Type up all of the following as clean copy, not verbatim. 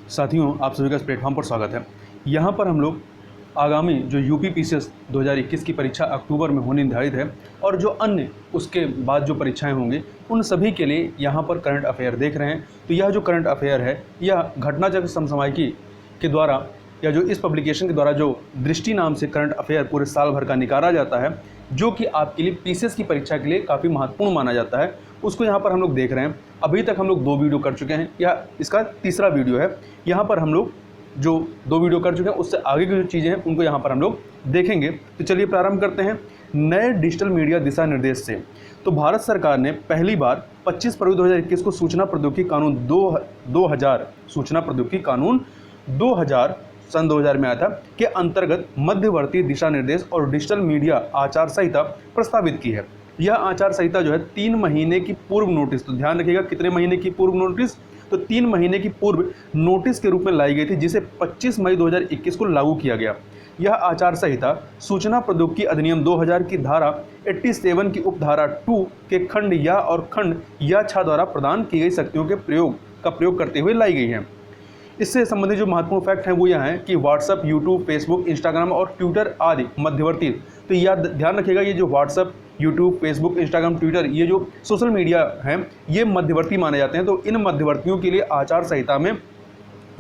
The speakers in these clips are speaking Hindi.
साथियों, आप सभी का इस प्लेटफॉर्म पर स्वागत है। यहाँ पर हम लोग आगामी जो यूपी पीसीएस 2021 की परीक्षा अक्टूबर में होने निर्धारित है और जो अन्य उसके बाद जो परीक्षाएं होंगी उन सभी के लिए यहाँ पर करंट अफेयर देख रहे हैं। तो यह जो करंट अफेयर है यह घटनाचक्र समसामयिकी के द्वारा या जो इस पब्लिकेशन के द्वारा जो दृष्टि नाम से करंट अफेयर पूरे साल भर का निकाला जाता है, जो कि आपके लिए पीसीएस की परीक्षा के लिए काफ़ी महत्वपूर्ण माना जाता है, उसको यहाँ पर हम लोग देख रहे हैं। अभी तक हम लोग 2 वीडियो कर चुके हैं, यह इसका तीसरा वीडियो है। यहाँ पर हम लोग जो 2 वीडियो कर चुके हैं उससे आगे की जो चीज़ें हैं उनको यहाँ पर हम लोग देखेंगे। तो चलिए प्रारंभ करते हैं नए डिजिटल मीडिया दिशा निर्देश से। तो भारत सरकार ने पहली बार 25 फरवरी 2021 को सूचना प्रौद्योगिकी कानून 2000 सूचना प्रौद्योगिकी कानून 2000 सन 2000 में आया था के अंतर्गत मध्यवर्ती दिशा निर्देश और डिजिटल मीडिया आचार संहिता प्रस्तावित की है। यह आचार संहिता जो है 3 महीने की पूर्व नोटिस, तो ध्यान रखिएगा कितने महीने की पूर्व नोटिस, तो 3 महीने की पूर्व नोटिस के रूप में लाई गई थी, जिसे 25 मई 2021 को लागू किया गया। यह आचार संहिता सूचना प्रौद्योगिकी अधिनियम 2000 की धारा 87 की उपधारा 2 के खंड या और खंड या छा द्वारा प्रदान की गई शक्तियों के प्रयोग करते हुए लाई गई है। इससे संबंधित जो महत्वपूर्ण फैक्ट हैं वो यह है कि व्हाट्सएप, यूट्यूब, फेसबुक, इंस्टाग्राम और ट्विटर आदि मध्यवर्ती, तो यह ध्यान रखिएगा ये जो WhatsApp, YouTube, Facebook, Instagram, Twitter, ये जो सोशल मीडिया हैं ये मध्यवर्ती माने जाते हैं। तो इन मध्यवर्तियों के लिए आचार संहिता में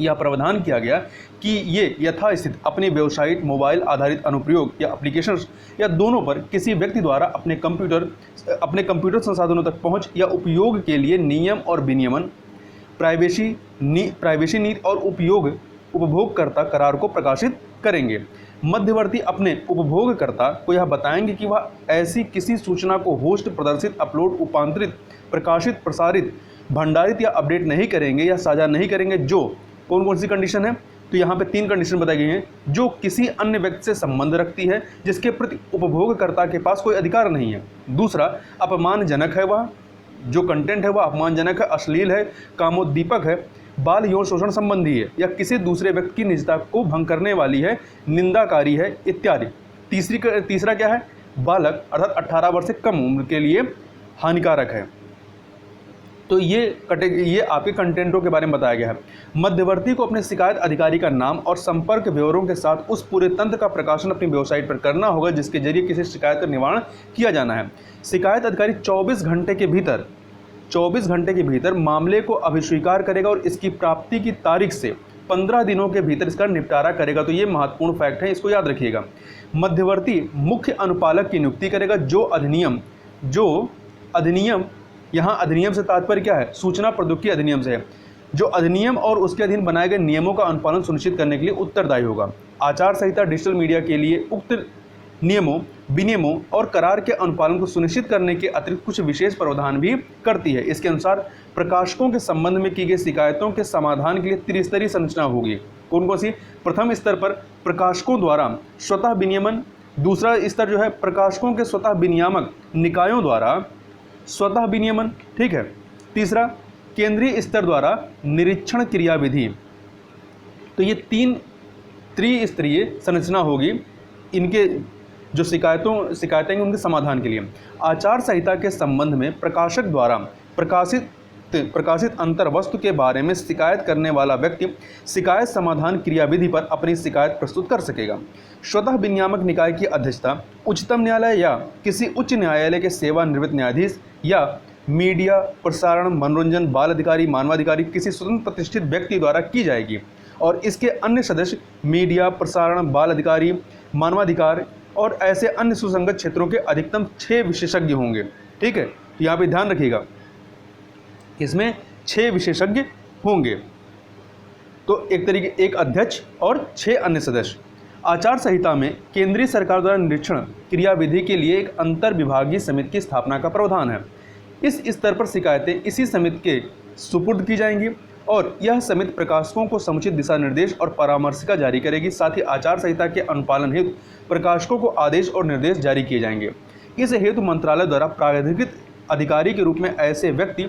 यह प्रावधान किया गया कि ये यथास्थित अपनी वेबसाइट, मोबाइल आधारित अनुप्रयोग या एप्लीकेशंस या दोनों पर किसी व्यक्ति द्वारा अपने कंप्यूटर संसाधनों तक पहुंच या उपयोग के लिए नियम और विनियमन, प्राइवेसी नीति और उपभोगकर्ता करार को प्रकाशित करेंगे। मध्यवर्ती अपने उपभोगकर्ता को यह बताएंगे कि वह ऐसी किसी सूचना को होस्ट, प्रदर्शित, अपलोड, रूपांतरित, प्रकाशित, प्रसारित, भंडारित या अपडेट नहीं करेंगे या साझा नहीं करेंगे जो कौन सी कंडीशन है, तो यहाँ पे 3 कंडीशन बताई गई हैं। जो किसी अन्य व्यक्ति से संबंध रखती है, जिसके प्रति उपभोगकर्ता के पास कोई अधिकार नहीं है। दूसरा, अपमानजनक है, वह जो कंटेंट है वह अपमानजनक है, अश्लील है, कामोद्दीपक है, बाल यौन शोषण संबंधी है या किसी दूसरे व्यक्ति की निजता को भंग करने वाली है, निंदाकारी है इत्यादि। तीसरा क्या है, बालक अर्थात 18 वर्ष से कम उम्र के लिए हानिकारक है। तो ये आपके कंटेंटों के बारे में बताया गया है। मध्यवर्ती को अपने शिकायत अधिकारी का नाम और संपर्क ब्यौरों के साथ उस पूरे तंत्र का प्रकाशन अपनी वेबसाइट पर करना होगा जिसके जरिए किसी शिकायत का निवारण किया जाना है। शिकायत अधिकारी 24 घंटे के भीतर मामले को अभिस्वीकार करेगा और इसकी प्राप्ति की तारीख से 15 दिनों के भीतर इसका निपटारा करेगा। तो ये महत्वपूर्ण फैक्ट है, इसको याद रखिएगा। मध्यवर्ती मुख्य अनुपालक की नियुक्ति करेगा। जो अधिनियम यहाँ अधिनियम से तात्पर्य क्या है, सूचना प्रौद्योगिकी अधिनियम से है, जो अधिनियम और उसके अधीन बनाए गए नियमों का अनुपालन सुनिश्चित करने के लिए उत्तरदायी होगा। आचार संहिता डिजिटल मीडिया के लिए उक्त नियमों, विनियमों और करार के अनुपालन को सुनिश्चित करने के अतिरिक्त कुछ विशेष प्रावधान भी करती है। इसके अनुसार प्रकाशकों के संबंध में की गई शिकायतों के समाधान के लिए त्रिस्तरीय संरचना होगी। कौन सी? प्रथम स्तर पर प्रकाशकों द्वारा स्वतः विनियमन, दूसरा स्तर जो है प्रकाशकों के स्वतः विनियामक निकायों द्वारा स्वतः विनियमन, ठीक है। तीसरा, केंद्रीय स्तर द्वारा निरीक्षण क्रियाविधि। तो ये 3 त्रिस्तरीय संरचना होगी इनके जो शिकायतें उनके समाधान के लिए। आचार संहिता के संबंध में प्रकाशक द्वारा प्रकाशित अंतर वस्तु के बारे में शिकायत करने वाला व्यक्ति शिकायत समाधान क्रियाविधि पर अपनी शिकायत प्रस्तुत कर सकेगा। स्वतः विनियामक निकाय की अध्यक्षता उच्चतम न्यायालय या किसी उच्च न्यायालय के सेवानिवृत्त न्यायाधीश या मीडिया, प्रसारण, मनोरंजन, बाल अधिकारी, मानवाधिकारी किसी स्वतंत्र प्रतिष्ठित व्यक्ति द्वारा की जाएगी और इसके अन्य सदस्य मीडिया, प्रसारण, बाल अधिकारी, मानवाधिकार और ऐसे अन्य सुसंगत क्षेत्रों के अधिकतम 6 विशेषज्ञ होंगे, ठीक है। तो यहाँ पे ध्यान रखिएगा, इसमें 6 विशेषज्ञ होंगे। तो एक अध्यक्ष और 6 अन्य सदस्य। आचार संहिता में केंद्रीय सरकार द्वारा निरीक्षण क्रियाविधि के लिए एक अंतर विभागीय समिति की स्थापना का प्रावधान है। इस स्तर पर शिकायतें इसी समिति के सुपुर्द की जाएंगी और यह समिति प्रकाशकों को समुचित दिशा निर्देश और परामर्शिका जारी करेगी। साथ ही आचार संहिता के अनुपालन हेतु प्रकाशकों को आदेश और निर्देश जारी किए जाएंगे। इस हेतु मंत्रालय द्वारा प्राधिकृत अधिकारी के रूप में ऐसे व्यक्ति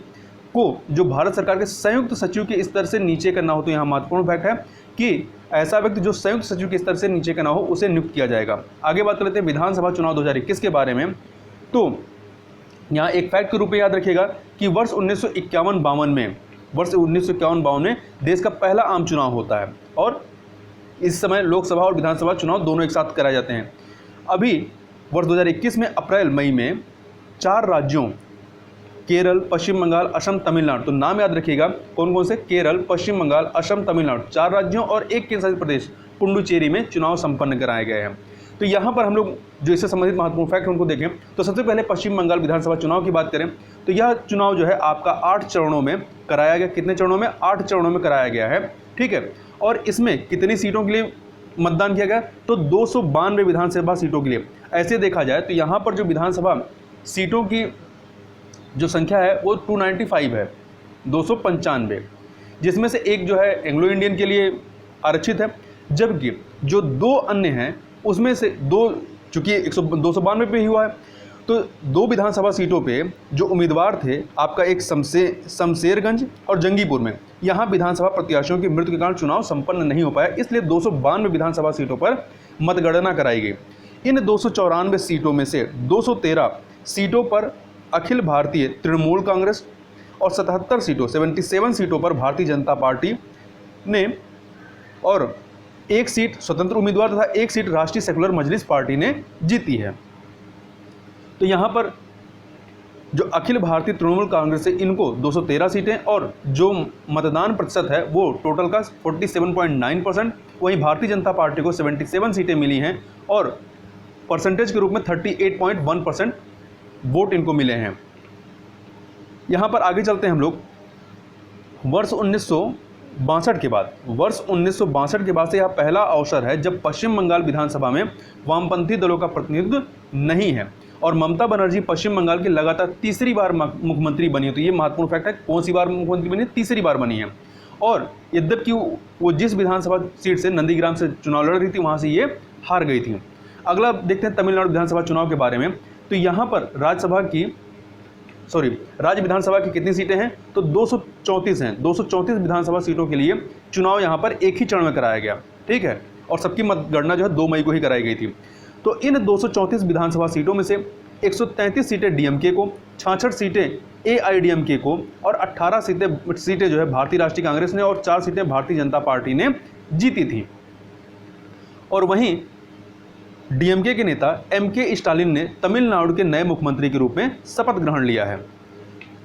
को जो भारत सरकार के संयुक्त सचिव के स्तर से नीचे का ना हो, तो यहाँ महत्वपूर्ण फैक्ट है कि ऐसा व्यक्ति जो संयुक्त सचिव के स्तर से नीचे का ना हो उसे नियुक्त किया जाएगा। आगे बात कर लेते हैं विधानसभा चुनाव 2021 के बारे में। तो यहाँ एक फैक्ट के रूप में याद रखिएगा कि वर्ष 1951-52 में वर्ष 1951-52 में देश का पहला आम चुनाव होता है और इस समय लोकसभा और विधानसभा चुनाव दोनों एक साथ कराए जाते हैं। अभी वर्ष 2021 में अप्रैल मई में 4 राज्यों केरल, पश्चिम बंगाल, असम, तमिलनाडु, तो नाम याद रखिएगा कौन कौन से, केरल, पश्चिम बंगाल, असम, तमिलनाडु, 4 राज्यों और एक केंद्र शासित प्रदेश पुडुचेरी में चुनाव संपन्न कराए गए हैं। तो यहाँ पर हम लोग जो इससे संबंधित महत्वपूर्ण फैक्ट उनको देखें तो सबसे पहले पश्चिम बंगाल विधानसभा चुनाव की बात करें तो यह चुनाव जो है आपका 8 चरणों में कराया गया। कितने चरणों में? 8 चरणों में कराया गया है, ठीक है। और इसमें कितनी सीटों के लिए मतदान किया गया? तो 292 विधानसभा सीटों के लिए। ऐसे देखा जाए तो यहाँ पर जो विधानसभा सीटों की जो संख्या है वो 295 है, 295, जिसमें से एक जो है एंग्लो इंडियन के लिए आरक्षित है, जबकि जो 2 अन्य हैं उसमें से 2 चूँकि 292 पे ही हुआ है, तो 2 विधानसभा सीटों पे जो उम्मीदवार थे आपका एक शमशेरगंज और जंगीपुर में, यहाँ विधानसभा प्रत्याशियों की मृत्यु के कारण चुनाव संपन्न नहीं हो पाया, इसलिए 292 विधानसभा सीटों पर मतगणना कराई गई। इन 294 सीटों में से 213 सीटों पर अखिल भारतीय तृणमूल कांग्रेस और 77 सीटों पर भारतीय जनता पार्टी ने और 1 सीट स्वतंत्र उम्मीदवार तथा 1 सीट राष्ट्रीय सेकुलर मजलिस पार्टी ने जीती है। तो यहाँ पर जो अखिल भारतीय तृणमूल कांग्रेस है इनको 213 सीटें और जो मतदान प्रतिशत है वो टोटल का 47.9%, वहीं भारतीय जनता पार्टी को 77 सीटें मिली हैं और परसेंटेज के रूप में 38.1% वोट इनको मिले हैं। यहाँ पर आगे चलते हैं हम लोग वर्ष 1962 के बाद। वर्ष 1962 के बाद से यह पहला अवसर है जब पश्चिम बंगाल विधानसभा में वामपंथी दलों का प्रतिनिधित्व नहीं है और ममता बनर्जी पश्चिम बंगाल की लगातार तीसरी बार मुख्यमंत्री बनी है। तो ये महत्वपूर्ण फैक्ट है, कौन सी बार मुख्यमंत्री बनी है? तीसरी बार बनी है। और यद्यपि वो जिस विधानसभा सीट से नंदीग्राम से चुनाव लड़ रही थी वहाँ से ये हार गई थी। अगला देखते हैं तमिलनाडु विधानसभा चुनाव के बारे में। तो यहाँ पर राज्य विधानसभा की कितनी सीटें हैं? तो 234 हैं। 234 विधानसभा सीटों के लिए चुनाव यहाँ पर एक ही चरण में कराया गया, ठीक है, और सबकी मतगणना जो है 2 मई को ही कराई गई थी। तो इन 234 विधानसभा सीटों में से 133 सीटें डीएमके को, 66 सीटें एआईडीएमके को और 18 सीटें जो है भारतीय राष्ट्रीय कांग्रेस ने और 4 सीटें भारतीय जनता पार्टी ने जीती थी। और वहीं डीएमके के नेता एमके स्टालिन ने तमिलनाडु के नए मुख्यमंत्री के रूप में शपथ ग्रहण लिया है।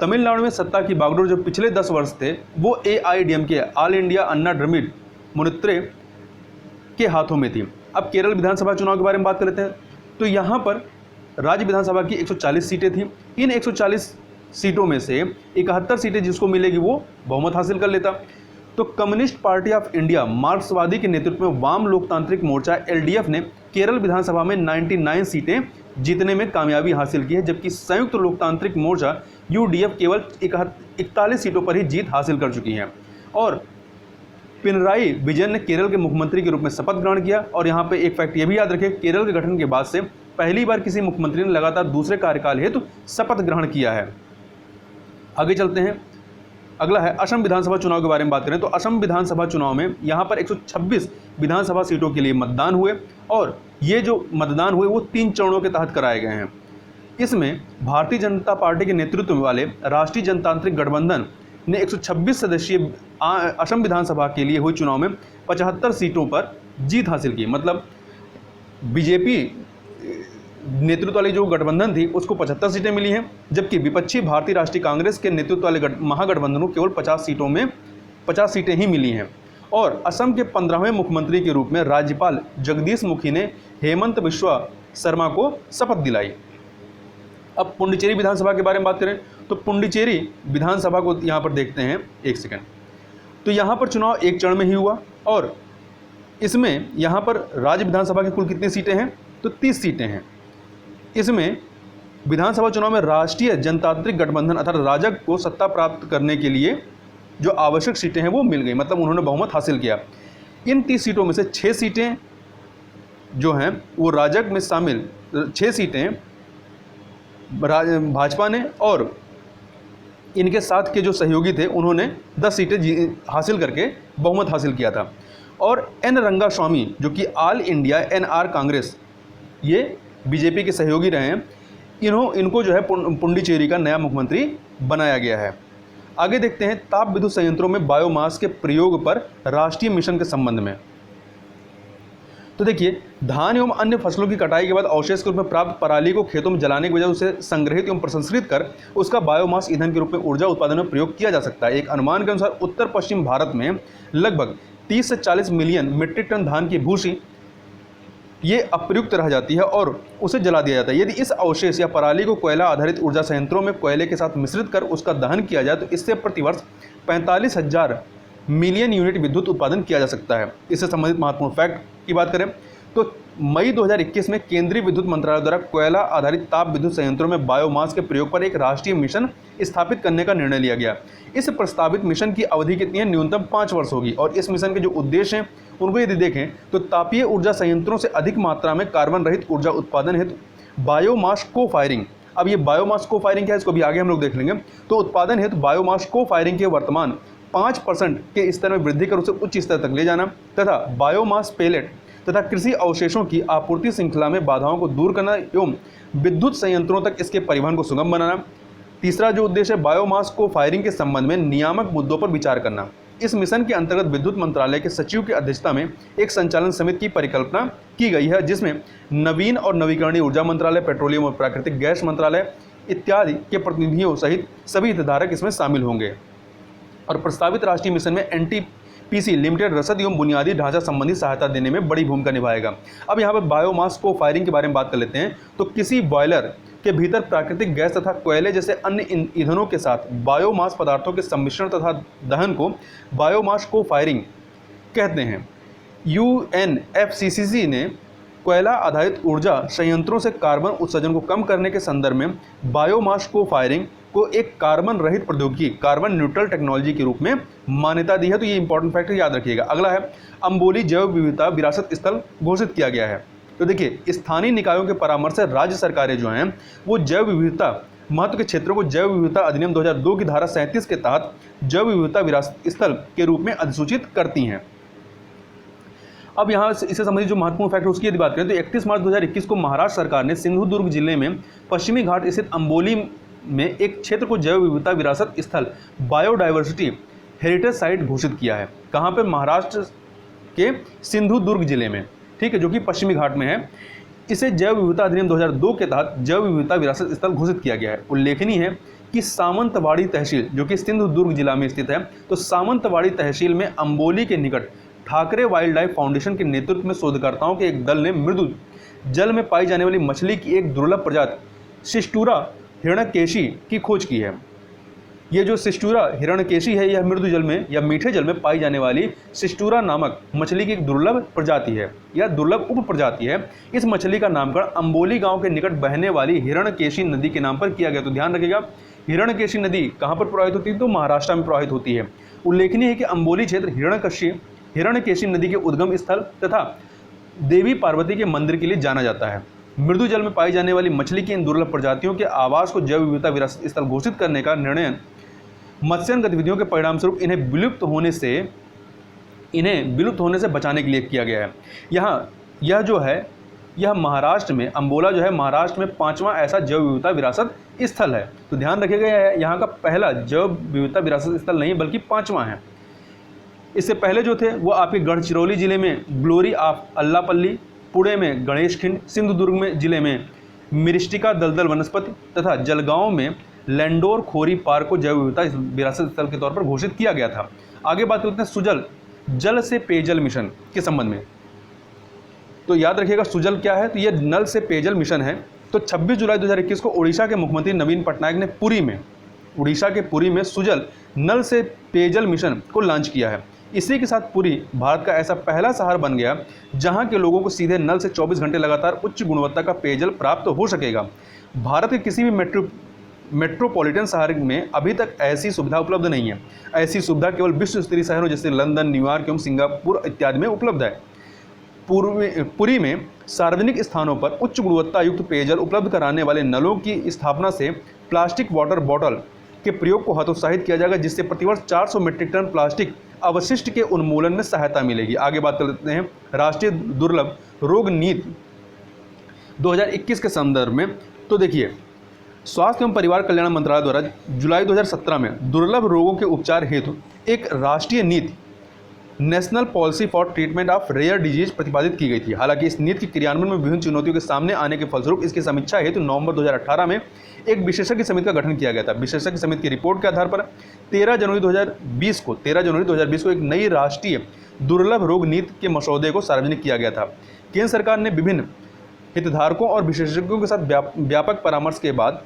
तमिलनाडु में सत्ता की बागडोर जो पिछले 10 वर्ष थे वो एआईडीएमके ऑल इंडिया अन्ना द्रविड़ मुनेत्र के हाथों में थी। अब केरल विधानसभा चुनाव के बारे में बात कर लेते हैं। तो यहाँ पर राज्य विधानसभा की 140 सीटें थी। इन 140 सीटों में से 71 सीटें जिसको मिलेगी वो बहुमत हासिल कर लेता। तो कम्युनिस्ट पार्टी ऑफ इंडिया मार्क्सवादी के नेतृत्व में वाम लोकतांत्रिक मोर्चा एलडीएफ ने केरल विधानसभा में 99 सीटें जीतने में कामयाबी हासिल की है, जबकि संयुक्त लोकतांत्रिक मोर्चा यूडीएफ केवल 41 सीटों पर ही जीत हासिल कर चुकी है। और पिनराई विजयन ने केरल के मुख्यमंत्री के रूप में शपथ ग्रहण किया। और यहाँ पे एक फैक्ट ये भी याद रखें, केरल के गठन के बाद से पहली बार किसी मुख्यमंत्री ने लगातार दूसरे कार्यकाल हेतु शपथ ग्रहण किया है। आगे चलते हैं, अगला है असम विधानसभा चुनाव के बारे में बात करें। तो असम विधानसभा चुनाव में यहाँ पर 126 विधानसभा सीटों के लिए मतदान हुए और ये जो मतदान हुए वो 3 चरणों के तहत कराए गए हैं। इसमें भारतीय जनता पार्टी के नेतृत्व वाले राष्ट्रीय जनतांत्रिक गठबंधन ने 126 सदस्यीय असम विधानसभा के लिए हुए चुनाव में 75 सीटों पर जीत हासिल की। मतलब बीजेपी नेतृत्व वाली जो गठबंधन थी उसको 75 सीटें मिली हैं, जबकि विपक्षी भारतीय राष्ट्रीय कांग्रेस के नेतृत्व वाले महागठबंधन को केवल 50 सीटों में 50 सीटें ही मिली हैं। और असम के 15वें मुख्यमंत्री के रूप में राज्यपाल जगदीश मुखी ने हेमंत बिस्वा शर्मा को शपथ दिलाई। अब पुडुचेरी विधानसभा के बारे में बात करें तो पुडुचेरी विधानसभा को यहाँ पर देखते हैं, एक सेकंड। तो यहाँ पर चुनाव एक चरण में ही हुआ और इसमें यहाँ पर राज्य विधानसभा की कुल कितनी सीटें हैं? तो 30 सीटें हैं। इसमें विधानसभा चुनाव में राष्ट्रीय जनतांत्रिक गठबंधन अर्थात राजग को सत्ता प्राप्त करने के लिए जो आवश्यक सीटें हैं वो मिल गई, मतलब उन्होंने बहुमत हासिल किया। इन 30 सीटों में से 6 सीटें जो हैं वो राजग में शामिल, 6 सीटें भाजपा ने और इनके साथ के जो सहयोगी थे उन्होंने 10 सीटें हासिल करके बहुमत हासिल किया था। और एन रंगास्वामी जो कि ऑल इंडिया एनआर कांग्रेस, ये बीजेपी के सहयोगी रहे हैं, इनको जो है पुडुचेरी का नया मुख्यमंत्री बनाया गया है। आगे देखते हैं ताप विद्युत संयंत्रों में बायोमास के प्रयोग पर राष्ट्रीय मिशन के संबंध में। तो देखिए, धान एवं अन्य फसलों की कटाई के बाद अवशेष के रूप में प्राप्त पराली को खेतों में जलाने के बजाय उसे संग्रहित एवं प्रसंस्कृत कर उसका बायोमास ईंधन के रूप में ऊर्जा उत्पादन में प्रयोग किया जा सकता है। एक अनुमान के अनुसार उत्तर पश्चिम भारत में लगभग 30 से 40 मिलियन मीट्रिक टन धान की भूसी ये अप्रयुक्त रह जाती है और उसे जला दिया जाता है। यदि इस अवशेष या पराली को कोयला आधारित ऊर्जा संयंत्रों में कोयले के साथ मिश्रित कर उसका दहन किया जाए तो इससे प्रतिवर्ष 45,000 मिलियन यूनिट विद्युत उत्पादन किया जा सकता है। इससे संबंधित महत्वपूर्ण फैक्ट की बात करें तो मई 2021 में केंद्रीय विद्युत मंत्रालय द्वारा कोयला आधारित ताप विद्युत संयंत्रों में बायोमास के प्रयोग पर एक राष्ट्रीय मिशन स्थापित करने का निर्णय लिया गया। इस प्रस्तावित मिशन की अवधि कितनी है? न्यूनतम 5 वर्ष होगी। और इस मिशन के जो उद्देश्य हैं उनको यदि देखें तो तापीय ऊर्जा संयंत्रों से अधिक मात्रा में कार्बन रहित ऊर्जा उत्पादन हेतु बायोमास को फायरिंग। अब ये बायोमास को फायरिंग क्या है, इसको भी आगे हम लोग देख लेंगे। तो उत्पादन हेतु बायोमास को फायरिंग के वर्तमान 5% के स्तर में वृद्धि कर उसे उच्च स्तर तक ले जाना तथा बायोमास पेलेट तथा कृषि अवशेषों की आपूर्ति श्रृंखला में बाधाओं को दूर करना एवं विद्युत संयंत्रों तक इसके परिवहन को सुगम बनाना। तीसरा जो उद्देश्य है, बायोमास को फायरिंग के संबंध में नियामक मुद्दों पर विचार करना। इस मिशन के अंतर्गत विद्युत मंत्रालय के सचिव की अध्यक्षता में एक संचालन समिति की परिकल्पना की गई है, जिसमें नवीन और नवीकरणीय ऊर्जा मंत्रालय, पेट्रोलियम और प्राकृतिक गैस मंत्रालय इत्यादि के प्रतिनिधियों सहित सभी हितधारक इसमें शामिल होंगे। और प्रस्तावित राष्ट्रीय मिशन में एनटीपीसी लिमिटेड रसद एवं बुनियादी ढांचा संबंधी सहायता देने में बड़ी भूमिका निभाएगा। अब यहाँ पर बायोमास को फायरिंग के बारे में बात कर लेते हैं। तो किसी बॉयलर के भीतर प्राकृतिक गैस तथा कोयले जैसे अन्य ईंधनों के साथ बायोमास पदार्थों के सम्मिश्रण तथा दहन को बायोमास को फायरिंग कहते हैं। UNFCCC ने कोयला आधारित ऊर्जा संयंत्रों से कार्बन उत्सर्जन को कम करने के संदर्भ में बायोमास को फायरिंग को एक कार्बन रहित प्रौद्योगिकी, कार्बन न्यूट्रल टेक्नोलॉजी के रूप में मान्यता दी है। तो ये इंपॉर्टेंट फैक्टर याद रखिएगा। अगला है अंबोली जैव विविधता विरासत स्थल घोषित किया गया है। तो देखिए, स्थानीय निकायों के परामर्श से राज्य सरकारें जो हैं वो जैव विविधता महत्व के क्षेत्रों को जैव विविधता अधिनियम 2002 की धारा 37 के तहत जैव विविधता विरासत स्थल के रूप में अधिसूचित करती हैं। अब यहाँ इससे संबंधित जो महत्वपूर्ण फैक्टर उसकी यदि बात करें तो 31 मार्च 2021 को महाराष्ट्र सरकार ने सिंधुदुर्ग जिले में पश्चिमी घाट स्थित अंबोली में एक क्षेत्र को जैव विविधता विरासत स्थल बायोडाइवर्सिटी हेरिटेज साइट घोषित किया है। कहाँ पे? महाराष्ट्र के सिंधुदुर्ग जिले में, ठीक है, जो कि पश्चिमी घाट में है। इसे जैव विविधता अधिनियम 2002 के तहत जैव विविधता विरासत स्थल घोषित किया गया है। उल्लेखनीय है कि सामंतवाड़ी तहसील जो कि सिंधुदुर्ग जिला में स्थित है, तो सामंतवाड़ी तहसील में अंबोली के निकट ठाकरे वाइल्ड लाइफ फाउंडेशन के नेतृत्व में शोधकर्ताओं के एक दल ने मृदु जल में पाई जाने वाली मछली की एक दुर्लभ प्रजाति सिस्टूरा हिरण्यकेशी की खोज की है। ये जो सिस्टूरा हिरण्यकेशी है यह मृदु जल में या मीठे जल में पाई जाने वाली सिस्टूरा नामक मछली की एक दुर्लभ प्रजाति है या दुर्लभ उप प्रजाति है। इस मछली का नामकरण अंबोली गांव के निकट बहने वाली हिरण्यकेशी नदी के नाम पर किया गया। तो ध्यान रखिएगा, हिरण्यकेशी नदी कहाँ पर प्रवाहित होती है? तो महाराष्ट्र में प्रवाहित होती है। उल्लेखनीय है कि अंबोली क्षेत्र हिरण्यकेशी नदी के उद्गम स्थल तथा देवी पार्वती के मंदिर के लिए जाना जाता है। मृदु जल में पाई जाने वाली मछली की इन दुर्लभ प्रजातियों के आवास को जैव विविधता विरासत स्थल घोषित करने का निर्णय मत्स्यन गतिविधियों के परिणामस्वरूप इन्हें विलुप्त होने से बचाने के लिए किया गया है। यह महाराष्ट्र में अंबोला जो है महाराष्ट्र में 5वां ऐसा जैव विविधता विरासत स्थल है। तो ध्यान रखिएगा, यहाँ का पहला जैव विविधता विरासत स्थल नहीं बल्कि 5वां है। इससे पहले जो थे वो आपके गढ़चिरौली जिले में ग्लोरी ऑफ अल्लापल्ली, पुणे में गणेशखिंड, सिंधुदुर्ग में जिले में मिरिस्टिका दलदल वनस्पति तथा जलगांव में लैंडोर खोरी पार्क को जैव विविधता विरासत स्थल के तौर पर घोषित किया गया था। आगे बात करते हैं सुजल जल से पेयजल मिशन के संबंध में। तो याद रखिएगा सुजल क्या है? तो ये नल से पेयजल मिशन है। तो 26 जुलाई 2021 को उड़ीसा के मुख्यमंत्री नवीन पटनायक ने उड़ीसा के पुरी में सुजल नल से पेयजल मिशन को लॉन्च किया है। इसी के साथ पुरी भारत का ऐसा पहला शहर बन गया जहां के लोगों को सीधे नल से 24 घंटे लगातार उच्च गुणवत्ता का पेयजल प्राप्त हो सकेगा। भारत के किसी भी मेट्रोपॉलिटन शहर में अभी तक ऐसी सुविधा उपलब्ध नहीं है। ऐसी सुविधा केवल विश्व स्तरीय शहरों जैसे लंदन, न्यूयॉर्क एवं सिंगापुर इत्यादि में उपलब्ध है। पुरी में सार्वजनिक स्थानों पर उच्च गुणवत्ता युक्त पेयजल उपलब्ध कराने वाले नलों की स्थापना से प्लास्टिक वाटर बॉटल के प्रयोग को हतोत्साहित किया जाएगा, जिससे प्रतिवर्ष 400 मीट्रिक टन प्लास्टिक अवशिष्ट के उन्मूलन में सहायता मिलेगी। आगे बात कर लेते हैं राष्ट्रीय दुर्लभ रोग नीति 2021 के संदर्भ में। तो देखिए, स्वास्थ्य एवं परिवार कल्याण मंत्रालय द्वारा जुलाई 2017 में दुर्लभ रोगों के उपचार हेतु एक राष्ट्रीय नीति national policy for treatment of rare disease प्रतिपादित की गई थी। हालांकि इस नीति के क्रियान्वयन में विभिन्न चुनौतियों के सामने आने के फलस्वरूप इसकी समीक्षा हेतु नवंबर 2018 में एक विशेषज्ञ समिति का गठन किया गया था। विशेषज्ञ समिति की रिपोर्ट के आधार पर 13 जनवरी 2020 को एक नई राष्ट्रीय दुर्लभ रोग नीति के मसौदे को सार्वजनिक किया गया था। केंद्र सरकार ने विभिन्न हितधारकों और विशेषज्ञों के साथ व्यापक परामर्श के बाद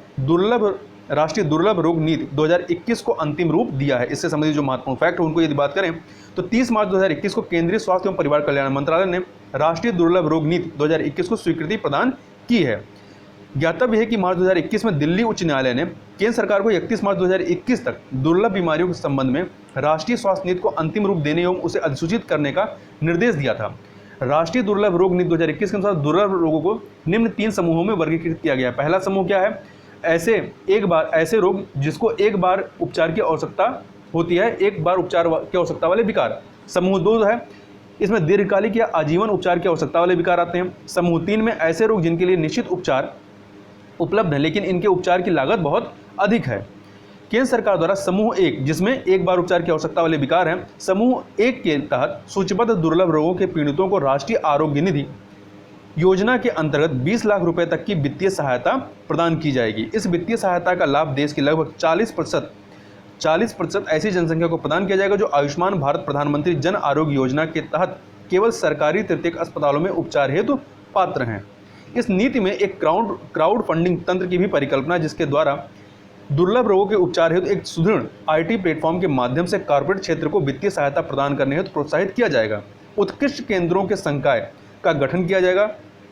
राष्ट्रीय दुर्लभ रोग नीति 2021 को अंतिम रूप दिया है। इससे संबंधित जो महत्वपूर्ण फैक्ट है उनको यदि बात करें तो 30 मार्च 2021 को केंद्रीय स्वास्थ्य एवं परिवार कल्याण मंत्रालय ने राष्ट्रीय दुर्लभ रोग नीति 2021 को स्वीकृति प्रदान की है। ज्ञातव्य है कि मार्च 2021 में दिल्ली उच्च न्यायालय ने केंद्र सरकार को 31 मार्च 2021 तक दुर्लभ बीमारियों के संबंध में राष्ट्रीय स्वास्थ्य नीति को अंतिम रूप देने एवं उसे अधिसूचित करने का निर्देश दिया था। राष्ट्रीय दुर्लभ रोग नीति 2021 के अनुसार दुर्लभ रोगों को निम्न 3 समूहों में वर्गीकृत किया गया है। पहला समूह क्या है? ऐसे रोग जिसको एक बार उपचार की आवश्यकता होती है, एक बार उपचार की आवश्यकता वाले विकार। समूह 2 है, इसमें दीर्घकालिक या आजीवन उपचार की आवश्यकता वाले विकार आते हैं। समूह 3 में ऐसे रोग जिनके लिए निश्चित उपचार उपलब्ध है लेकिन इनके उपचार की लागत बहुत अधिक है। केंद्र सरकार द्वारा समूह 1 जिसमें एक बार उपचार की आवश्यकता वाले विकार हैं, समूह 1 के तहत सूचीबद्ध दुर्लभ रोगों के पीड़ितों को राष्ट्रीय आरोग्य निधि योजना के अंतर्गत 20 लाख रुपए तक की वित्तीय सहायता प्रदान की जाएगी। इस वित्तीय सहायता का लाभ देश के लगभग 40% ऐसी जनसंख्या को प्रदान किया जाएगा जो आयुष्मान भारत प्रधानमंत्री जन आरोग्य योजना के तहत केवल सरकारी तृतीयक अस्पतालों में उपचार हेतु पात्र हैं। इस नीति में एक क्राउड फंडिंग तंत्र की भी परिकल्पना, जिसके द्वारा दुर्लभ रोगों के उपचार हेतु एक सुदृढ़ IT प्लेटफॉर्म के माध्यम से कॉर्पोरेट क्षेत्र को वित्तीय सहायता प्रदान करने हेतु प्रोत्साहित किया जाएगा। उत्कृष्ट केंद्रों के संकाय का गठन किया जाएगा।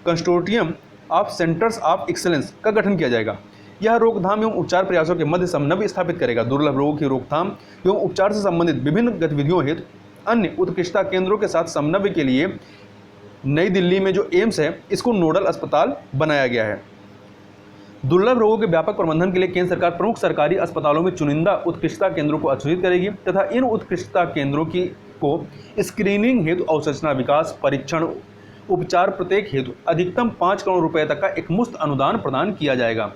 Consortium of centres of excellence का गठन किया जाएगा। यह रोकथाम एवं उपचार प्रयासों के मध्य समन्वय स्थापित करेगा। दुर्लभ रोगों की रोकथाम एवं उपचार से संबंधित विभिन्न गतिविधियों हेतु अन्य उत्कृष्टता केंद्रों के साथ समन्वय के लिए नई दिल्ली में जो एम्स है, इसको नोडल अस्पताल बनाया गया है। दुर्लभ रोगों के व्यापक प्रबंधन के लिए केंद्र सरकार प्रमुख सरकारी अस्पतालों में चुनिंदा उत्कृष्टता केंद्रों को अधिसूचित करेगी तथा इन उत्कृष्टता केंद्रों को स्क्रीनिंग हेतु अवसंरचना विकास, परीक्षण, उपचार प्रत्येक हेतु अधिकतम 5 करोड़ रुपए तक का एक मुफ्त अनुदान प्रदान किया जाएगा।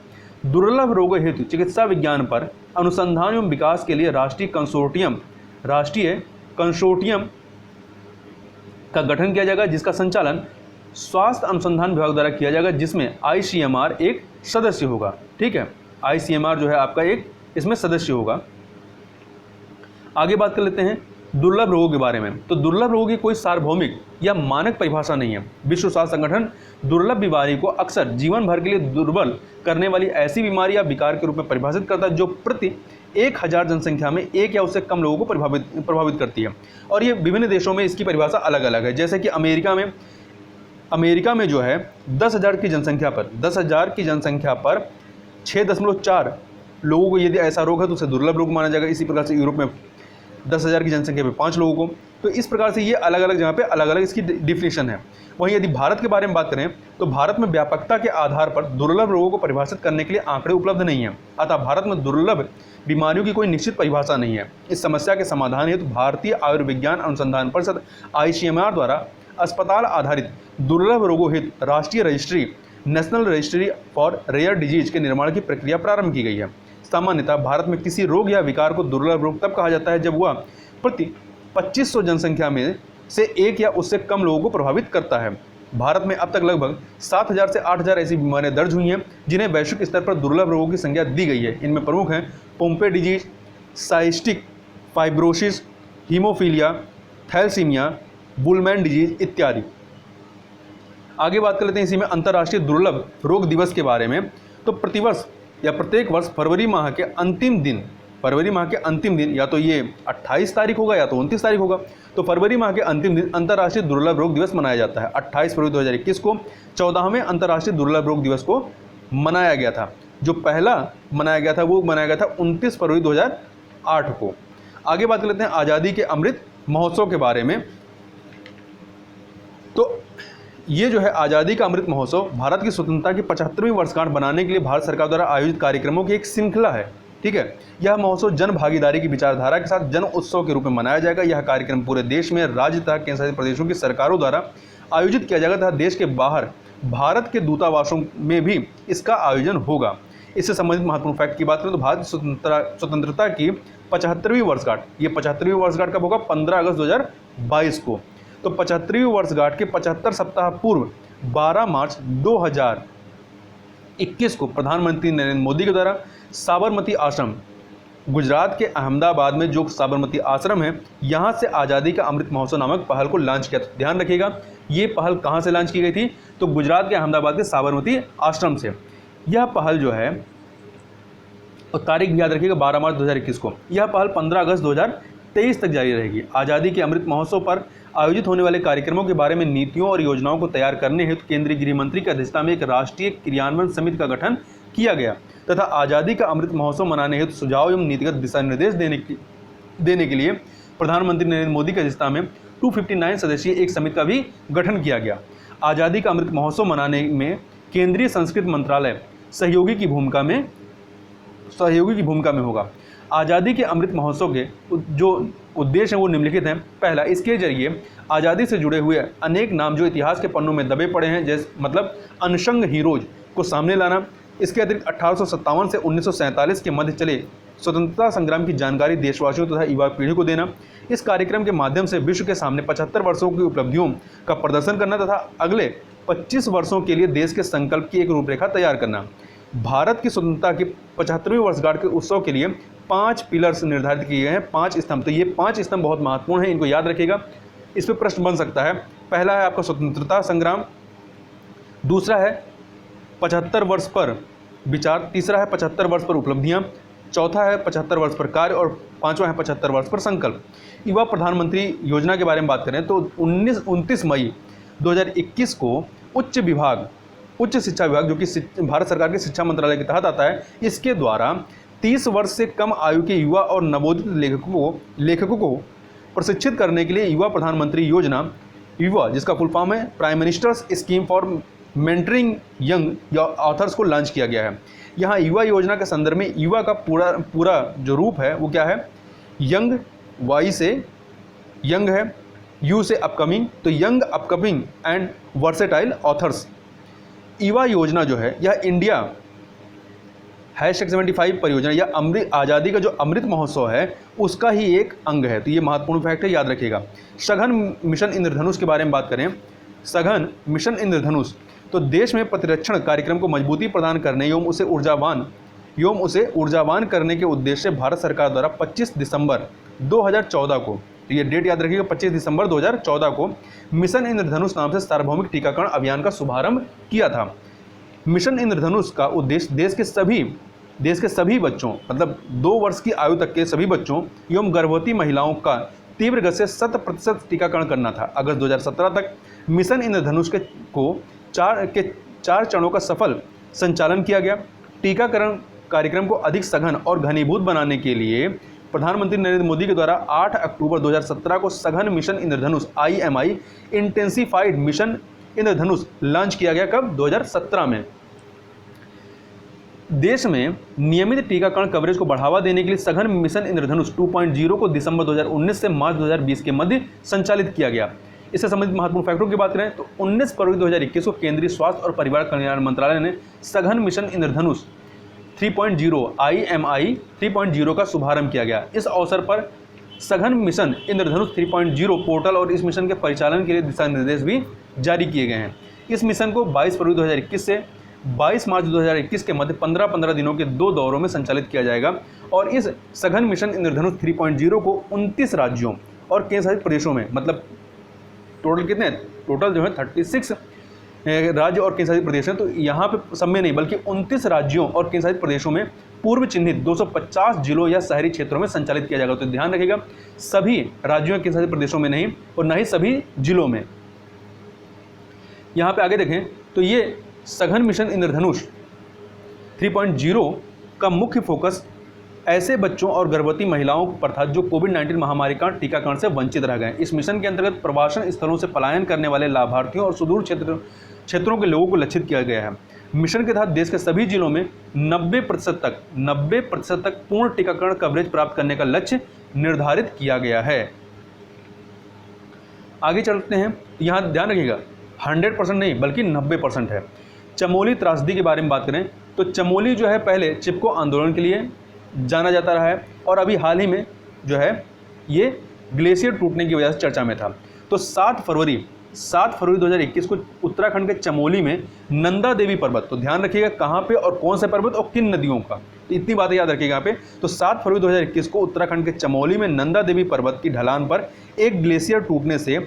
दुर्लभ रोगों हेतु चिकित्सा विज्ञान पर अनुसंधान एवं विकास के लिए राष्ट्रीय कंसोर्टियम का गठन किया जाएगा, जिसका संचालन स्वास्थ्य अनुसंधान विभाग द्वारा किया जाएगा, जिसमें ICMR एक सदस्य होगा। ठीक है, ICMR जो है आपका एक इसमें सदस्य होगा। आगे बात कर लेते हैं दुर्लभ रोगों के बारे में। तो दुर्लभ रोगों की कोई सार्वभौमिक या मानक परिभाषा नहीं है। विश्व स्वास्थ्य संगठन दुर्लभ बीमारी को अक्सर जीवन भर के लिए दुर्बल करने वाली ऐसी बीमारी या विकार के रूप में परिभाषित करता है जो प्रति 1000 जनसंख्या में 1 या उससे कम लोगों को प्रभावित करती है। और ये विभिन्न देशों में इसकी परिभाषा अलग अलग है। जैसे कि अमेरिका में जो है 10,000 की जनसंख्या पर 6.4 लोगों को यदि ऐसा रोग है तो उसे दुर्लभ रोग माना जाएगा। इसी प्रकार से यूरोप में 10,000 की जनसंख्या पे 5 लोगों को। तो इस प्रकार से ये अलग अलग जगह पे अलग अलग इसकी डिफिनेशन है। वहीं यदि भारत के बारे में बात करें तो भारत में व्यापकता के आधार पर दुर्लभ रोगों को परिभाषित करने के लिए आंकड़े उपलब्ध नहीं है। अतः भारत में दुर्लभ बीमारियों की कोई निश्चित परिभाषा नहीं है। इस समस्या के समाधान हेतु भारतीय आयुर्विज्ञान अनुसंधान परिषद ICMR द्वारा अस्पताल आधारित दुर्लभ रोगों हेतु राष्ट्रीय registry national registry for rare disease के निर्माण की प्रक्रिया प्रारंभ की गई है। सामान्यतः भारत में किसी रोग या विकार को दुर्लभ रोग तब कहा जाता है जब वह प्रति 2500 जनसंख्या में से 1 या उससे कम लोगों को प्रभावित करता है। भारत में अब तक लगभग 7,000 से 8,000 ऐसी बीमारियां दर्ज हुई हैं जिन्हें वैश्विक स्तर पर दुर्लभ रोगों की संज्ञा दी गई है। इनमें प्रमुख हैं Pompe disease, cystic fibrosis, haemophilia, thalassaemia, Wolman disease इत्यादि। आगे बात कर लेते हैं इसी में अंतर्राष्ट्रीय दुर्लभ रोग दिवस के बारे में। तो प्रतिवर्ष या प्रत्येक वर्ष फरवरी माह के अंतिम दिन या तो ये 28 तारीख होगा या तो 29 तारीख होगा। तो फरवरी माह के अंतिम दिन अंतर्राष्ट्रीय दुर्लभ रोग दिवस मनाया जाता है। 28 फरवरी 2021 को 14वें अंतर्राष्ट्रीय दुर्लभ रोग दिवस को मनाया गया था। जो पहला मनाया गया था वो मनाया गया था 29 फरवरी 2008 को। आगे बात कर लेते हैं आज़ादी के अमृत महोत्सव के बारे में। तो ये जो है आज़ादी का अमृत महोत्सव भारत की स्वतंत्रता की 75वीं वर्षगांठ बनाने के लिए भारत सरकार द्वारा आयोजित कार्यक्रमों की एक श्रृंखला है। ठीक है, यह महोत्सव जन भागीदारी की विचारधारा के साथ जन उत्सव के रूप में मनाया जाएगा। यह कार्यक्रम पूरे देश में राज्य तथा केंद्र शासित प्रदेशों की सरकारों द्वारा आयोजित किया जाएगा तथा देश के बाहर भारत के दूतावासों में भी इसका आयोजन होगा। इससे संबंधित महत्वपूर्ण फैक्ट की बात करें तो भारत स्वतंत्रता की 75वीं वर्षगांठ, ये 75वीं वर्षगांठ कब होगा? 15 अगस्त 2022 को। तो 75वीं वर्षगांठ के 75 सप्ताह पूर्व 12 मार्च 2021 को प्रधानमंत्री नरेंद्र मोदी के द्वारा साबरमती आश्रम, गुजरात के अहमदाबाद में जो साबरमती आश्रम है, यहाँ से आज़ादी का अमृत महोत्सव नामक पहल को लॉन्च किया। तो ध्यान रखिएगा, ये पहल कहाँ से लॉन्च की गई थी? तो गुजरात के अहमदाबाद के साबरमती आश्रम से। यह पहल जो है, और तारीख भी याद रखिएगा 12 मार्च 2021 को। यह पहल 15 अगस्त 2023 तक जारी रहेगी। आज़ादी के अमृत महोत्सव पर आयोजित होने वाले कार्यक्रमों के बारे में नीतियों और योजनाओं को तैयार करने हेतु केंद्रीय गृह मंत्री की अध्यक्षता में एक राष्ट्रीय क्रियान्वयन समिति का गठन किया गया तथा आज़ादी का अमृत महोत्सव मनाने हेतु सुझाव एवं नीतिगत दिशा निर्देश देने के लिए प्रधानमंत्री नरेंद्र मोदी की अध्यक्षता में 259 सदस्यीय एक समिति का भी गठन किया गया। आज़ादी का अमृत महोत्सव मनाने में केंद्रीय संस्कृति मंत्रालय सहयोगी की भूमिका में होगा। आज़ादी के अमृत महोत्सव के जो उद्देश्य हैं वो निम्नलिखित हैं। पहला, इसके जरिए आज़ादी से जुड़े हुए अनेक नाम जो इतिहास के पन्नों में दबे पड़े हैं, जैसे मतलब अनसंग हीरोज को सामने लाना। इसके अतिरिक्त 1857 से 1947 के मध्य चले स्वतंत्रता संग्राम की जानकारी देशवासियों तथा युवा पीढ़ी को देना। इस कार्यक्रम के माध्यम से विश्व के सामने 75 वर्षों की उपलब्धियों का प्रदर्शन करना तथा अगले 25 वर्षों के लिए देश के संकल्प की एक रूपरेखा तैयार करना। भारत की स्वतंत्रता की 75वीं वर्षगांठ के उत्सव के लिए 5 पिलर्स निर्धारित किए गए हैं, 5 स्तंभ। तो ये 5 स्तंभ बहुत महत्वपूर्ण हैं, इनको याद रखिएगा। इस पर प्रश्न बन सकता है। पहला है आपका स्वतंत्रता संग्राम, दूसरा है 75 वर्ष पर विचार, तीसरा है 75 वर्ष पर उपलब्धियां, चौथा है 75 वर्ष पर कार्य और पांचवा है 75 वर्ष पर संकल्प। युवा प्रधानमंत्री योजना के बारे में बात करें तो 29 मई 2021 को उच्च शिक्षा विभाग, जो कि भारत सरकार के शिक्षा मंत्रालय के तहत आता है, इसके द्वारा 30 वर्ष से कम आयु के युवा और नवोदित लेखकों को प्रशिक्षित करने के लिए युवा प्रधानमंत्री योजना, युवा जिसका फुल फॉर्म है prime ministers scheme for mentoring young authors, को लॉन्च किया गया है। यहाँ युवा योजना के संदर्भ में युवा का पूरा जो रूप है वो क्या है? यंग, वाई से यंग है, यू से अपकमिंग, तो young, upcoming and versatile authors. युवा योजना जो है यह इंडिया #75 परियोजना या आज़ादी का जो अमृत महोत्सव है उसका ही एक अंग है। तो ये महत्वपूर्ण फैक्ट है, याद रखिएगा। सघन मिशन इंद्रधनुष के बारे में बात करें, सघन मिशन इंद्रधनुष तो देश में प्रतिरक्षण कार्यक्रम को मजबूती प्रदान करने एवं उसे ऊर्जावान करने के उद्देश्य से भारत सरकार द्वारा 25 दिसंबर 2014 को, तो ये डेट याद रखिएगा, 25 दिसंबर 2014 को मिशन इंद्रधनुष नाम से सार्वभौमिक टीकाकरण अभियान का शुभारंभ किया था। मिशन इंद्रधनुष का उद्देश्य देश के सभी बच्चों, मतलब 2 वर्ष की आयु तक के सभी बच्चों एवं गर्भवती महिलाओं का तीव्र गति से 100% टीकाकरण करना था। अगस्त 2017 तक मिशन इंद्रधनुष को 4 चरणों का सफल संचालन किया गया। टीकाकरण कार्यक्रम को अधिक सघन और घनीभूत बनाने के लिए प्रधानमंत्री नरेंद्र मोदी के द्वारा 8 अक्टूबर 2017 को सघन मिशन इंद्रधनुष IMI इंटेंसिफाइड मिशन इंद्रधनुष लॉन्च किया गया। कब? 2017 में। देश में नियमित टीकाकरण कवरेज को बढ़ावा देने के लिए सघन मिशन इंद्रधनुष 2.0 को दिसंबर 2019 से मार्च 2020 के मध्य संचालित किया गया। इससे संबंधित महत्वपूर्ण फैक्टरों की बात करें तो 19 फरवरी 2021 को केंद्रीय स्वास्थ्य और परिवार कल्याण मंत्रालय ने सघन मिशन इंद्रधनुष 3.0 IMI 3.0 का शुभारंभ किया गया। इस अवसर पर सघन मिशन इंद्रधनुष 3.0 पोर्टल और इस मिशन के परिचालन के लिए दिशा निर्देश भी जारी किए गए हैं। इस मिशन को 22 फरवरी 2021 से 22 मार्च 2021 के मध्य 15 दिनों के 2 दौरों में संचालित किया जाएगा और इस सघन मिशन इंद्रधनुष 3.0 को 29 राज्यों और केंद्र शासित प्रदेशों में, मतलब टोटल कितने, टोटल जो है 36 राज्य और केंद्र शासित प्रदेश हैं, तो यहाँ पे सब में नहीं बल्कि 29 राज्यों और केंद्र शासित प्रदेशों में पूर्व चिन्हित 250 जिलों या शहरी क्षेत्रों में संचालित किया जाएगा। तो ध्यान रखिएगा, सभी राज्यों के शासित प्रदेशों में नहीं और न ही सभी जिलों में। यहाँ पे आगे देखें तो ये सघन मिशन इंद्रधनुष 3.0 का मुख्य फोकस ऐसे बच्चों और गर्भवती महिलाओं पर था जो कोविड-19 महामारी का टीकाकरण से वंचित रह गए। इस मिशन के अंतर्गत प्रवासन स्थलों से पलायन करने वाले लाभार्थियों और सुदूर क्षेत्रों के लोगों को लक्षित किया गया है। मिशन के तहत देश के सभी जिलों में 90% तक पूर्ण टीकाकरण कवरेज प्राप्त करने का लक्ष्य निर्धारित किया गया है। आगे चलते हैं, यहाँ ध्यान रखिएगा 100% नहीं बल्कि 90% है। चमोली त्रासदी के बारे में बात करें तो चमोली जो है पहले चिपको आंदोलन के लिए जाना जाता रहा है और अभी हाल ही में जो है ये ग्लेशियर टूटने की वजह से चर्चा में था। तो 7 फरवरी 2021 को उत्तराखंड के चमोली में नंदा देवी पर्वत, तो ध्यान रखिएगा कहाँ पे और कौन से पर्वत और किन नदियों का, तो इतनी बातें याद रखिएगा यहाँ पे। तो 7 फरवरी 2021 को उत्तराखंड के चमोली में नंदा देवी पर्वत की ढलान पर एक ग्लेशियर टूटने से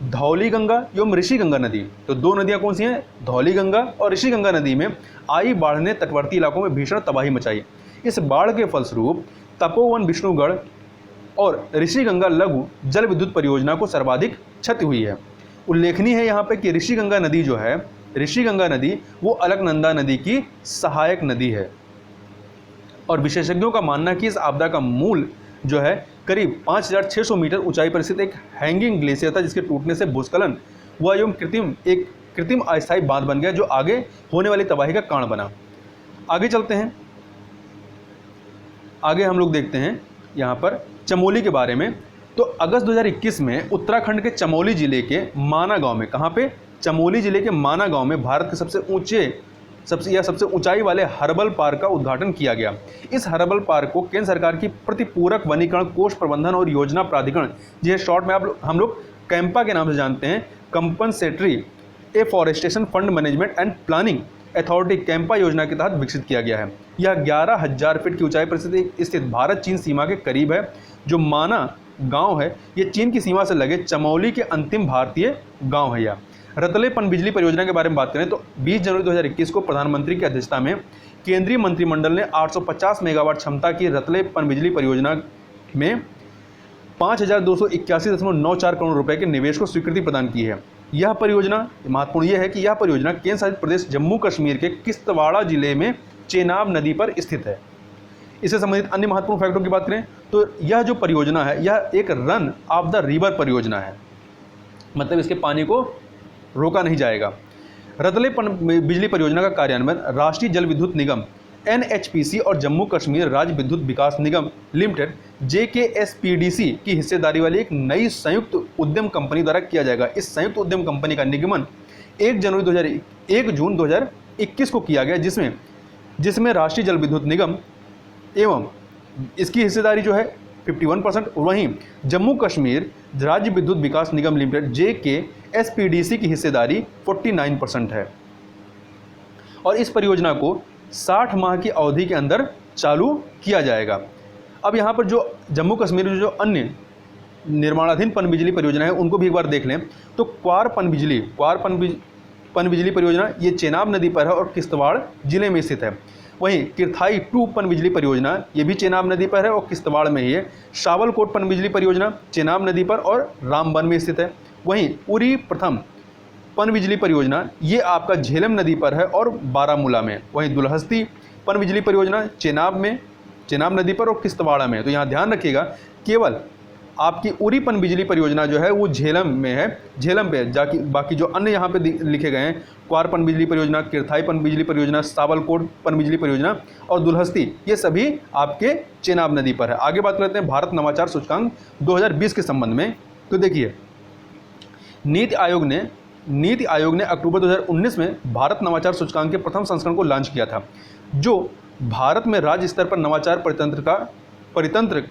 धौली गंगा एवं ऋषि गंगा नदी, तो 2 नदियाँ कौन सी हैं, धौली गंगा और ऋषि गंगा नदी में आई बाढ़ ने तटवर्ती इलाकों में भीषण तबाही मचाई। इस बाढ़ के फलस्वरूप तपोवन, विष्णुगढ़ और ऋषि गंगा लघु जल विद्युत परियोजना को सर्वाधिक क्षति हुई है। उल्लेखनीय है यहाँ पे कि ऋषि गंगा नदी जो है, ऋषि गंगा नदी वो अलकनंदा नदी की सहायक नदी है और विशेषज्ञों का मानना है कि इस आपदा का मूल जो है करीब 5600 मीटर ऊंचाई पर स्थित एक हैंगिंग ग्लेशियर था, जिसके टूटने से भूस्खलन हुआ एवं कृत्रिम अस्थायी बांध बन गया, जो आगे होने वाली तबाही का कारण बना। आगे चलते हैं, आगे हम लोग देखते हैं यहाँ पर चमोली के बारे में। तो अगस्त 2021 में उत्तराखंड के चमोली जिले के माना गांव में, कहाँ पे, चमोली जिले के माना गांव में भारत के सबसे ऊंचाई वाले हर्बल पार्क का उद्घाटन किया गया। इस हर्बल पार्क को केंद्र सरकार की प्रतिपूरक वनीकरण कोष प्रबंधन और योजना प्राधिकरण, जिसे शॉर्ट में हम लोग कैंपा के नाम से जानते हैं, compensatory afforestation fund management and planning authority, Campa योजना के तहत विकसित किया गया है। यह 11,000 फीट की ऊंचाई पर स्थित भारत चीन सीमा के करीब है। जो माना गांव है ये चीन की सीमा से लगे चमोली के अंतिम भारतीय गांव है। यह रतले पनबिजली परियोजना के बारे में बात करें तो 20 जनवरी 2021 को प्रधानमंत्री की अध्यक्षता में केंद्रीय मंत्रिमंडल ने 850 मेगावाट क्षमता की रतले पनबिजली परियोजना में 5,281.94 करोड़ रुपए के निवेश को स्वीकृति प्रदान की है। यह परियोजना, महत्वपूर्ण यह है कि यह परियोजना केंद्र शासित प्रदेश जम्मू कश्मीर के किश्तवाड़ा जिले में चेनाब नदी पर स्थित है। इससे संबंधित अन्य महत्वपूर्ण फैक्टरों की बात करें तो यह जो परियोजना है यह एक रन ऑफ द रिवर परियोजना है, मतलब इसके पानी को रोका नहीं जाएगा। रतले बिजली परियोजना का कार्यान्वयन राष्ट्रीय जल विद्युत निगम NHPC और जम्मू कश्मीर राज्य विद्युत विकास निगम लिमिटेड JKSPDC की हिस्सेदारी वाली एक नई संयुक्त उद्यम कंपनी द्वारा किया जाएगा। इस संयुक्त उद्यम कंपनी का निगमन 1 जून 2021 को किया गया, जिसमें राष्ट्रीय जल विद्युत निगम एवं इसकी हिस्सेदारी जो है 51%, वहीं जम्मू कश्मीर राज्य विद्युत विकास निगम लिमिटेड JKSPDC की हिस्सेदारी 49% है और इस परियोजना को 60 माह की अवधि के अंदर चालू किया जाएगा। अब यहाँ पर जो जम्मू कश्मीर में जो अन्य निर्माणाधीन पनबिजली परियोजना है उनको भी एक बार देख लें तो क्वार पनबिजली परियोजना ये चेनाब नदी पर है और किश्तवाड़ जिले में स्थित है। वहीं किरथाई 2 पनबिजली परियोजना ये भी चेनाब नदी पर है और किश्तवाड़ में ही है। शावलकोट पनबिजली परियोजना चेनाब नदी पर और रामबन में स्थित है। वहीं उरी प्रथम पनबिजली परियोजना ये आपका झेलम नदी पर है और बारामूला में। वहीं दुलहस्ती पनबिजली परियोजना चेनाब नदी पर और किश्तवाड़ा में। तो यहाँ ध्यान रखिएगा केवल आपकी उरी पनबिजली परियोजना जो है वो झेलम में है, झेलम पे जाके बाकी जो अन्य यहाँ पे लिखे गए हैं क्वार पनबिजली परियोजना, किरथाई पनबिजली परियोजना, सावलकोट पनबिजली परियोजना और दुलहस्ती ये सभी आपके चेनाब नदी पर है। आगे बात करते हैं भारत नवाचार सूचकांक 2020 के संबंध में। तो देखिए नीति आयोग ने अक्टूबर 2019 में भारत नवाचार सूचकांक के प्रथम संस्करण को लॉन्च किया था, जो भारत में राज्य स्तर पर नवाचार परितंत्र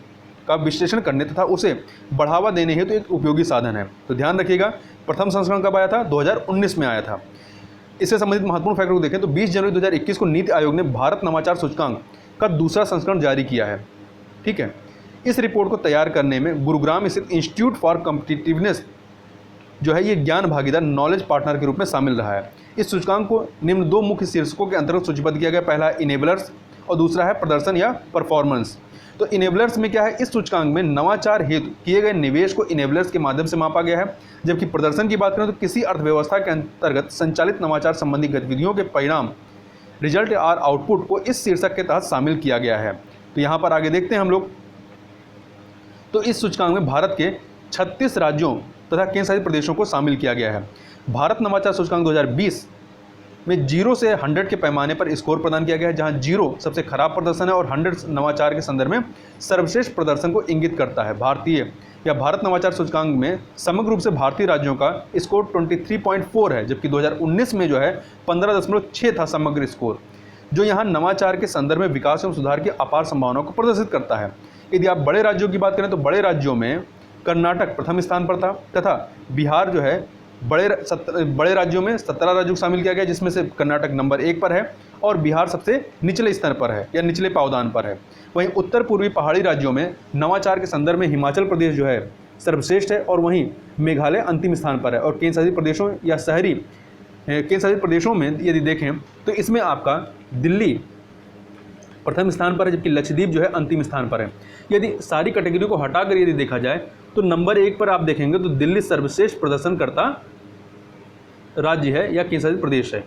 का विश्लेषण करने तथा उसे बढ़ावा देने हेतु एक उपयोगी साधन है। तो ध्यान रखिएगा प्रथम संस्करण कब आया था, 2019 में आया था। इससे संबंधित महत्वपूर्ण फैक्टर को देखें तो 20 जनवरी 2021 को नीति आयोग ने भारत नवाचार सूचकांक का दूसरा संस्करण जारी किया है। ठीक है, इस रिपोर्ट को तैयार करने में गुरुग्राम स्थित इंस्टीट्यूट फॉर कॉम्पिटिटिवनेस जो है ये ज्ञान भागीदार नॉलेज पार्टनर के रूप में शामिल रहा है। इस सूचकांक को निम्न 2 मुख्य शीर्षकों के अंतर्गत सूचीबद्ध किया गया। पहला है इनेबलर्स और दूसरा है प्रदर्शन या परफॉर्मेंस। तो इनेबलर्स में क्या है, इस सूचकांक में नवाचार हेतु किए गए निवेश को इनेबलर्स के माध्यम से मापा गया है। जबकि प्रदर्शन की बात करें तो किसी अर्थव्यवस्था के अंतर्गत संचालित नवाचार संबंधी गतिविधियों के परिणाम रिजल्ट और आउटपुट को इस शीर्षक के तहत शामिल किया गया है। तो यहाँ पर आगे देखते हैं हम लोग। तो इस सूचकांक में भारत के 36 राज्यों तथा केंद्र शासित प्रदेशों को शामिल किया गया है। भारत नवाचार सूचकांक 2020 में 0 से 100 के पैमाने पर स्कोर प्रदान किया गया है, जहां 0 सबसे खराब प्रदर्शन है और 100 नवाचार के संदर्भ में सर्वश्रेष्ठ प्रदर्शन को इंगित करता है। भारत नवाचार सूचकांक में समग्र रूप से भारतीय राज्यों का स्कोर 23.4 है, जबकि 2019 में जो है 15.6 था समग्र स्कोर। जो यहाँ नवाचार के संदर्भ में विकास एवं सुधार की अपार संभावनाओं को प्रदर्शित करता है। यदि आप बड़े राज्यों की बात करें तो बड़े राज्यों में कर्नाटक प्रथम स्थान पर था तथा बिहार जो है बड़े राज्यों में 17 राज्यों को शामिल किया गया, जिसमें से कर्नाटक नंबर 1 पर है और बिहार सबसे निचले स्तर पर है या निचले पावदान पर है। वहीं उत्तर पूर्वी पहाड़ी राज्यों में नवाचार के संदर्भ में हिमाचल प्रदेश जो है सर्वश्रेष्ठ है और वहीं मेघालय अंतिम स्थान पर है। और केंद्र शासित प्रदेशों या शहरी केंद्र शासित प्रदेशों में यदि देखें तो इसमें आपका दिल्ली प्रथम स्थान पर है, जबकि लक्षद्वीप जो है अंतिम स्थान पर है। यदि सारी कैटेगरी को हटाकर यदि देखा जाए तो नंबर 1 पर आप देखेंगे तो दिल्ली सर्वश्रेष्ठ प्रदर्शनकर्ता राज्य है या केंद्र शासित प्रदेश है।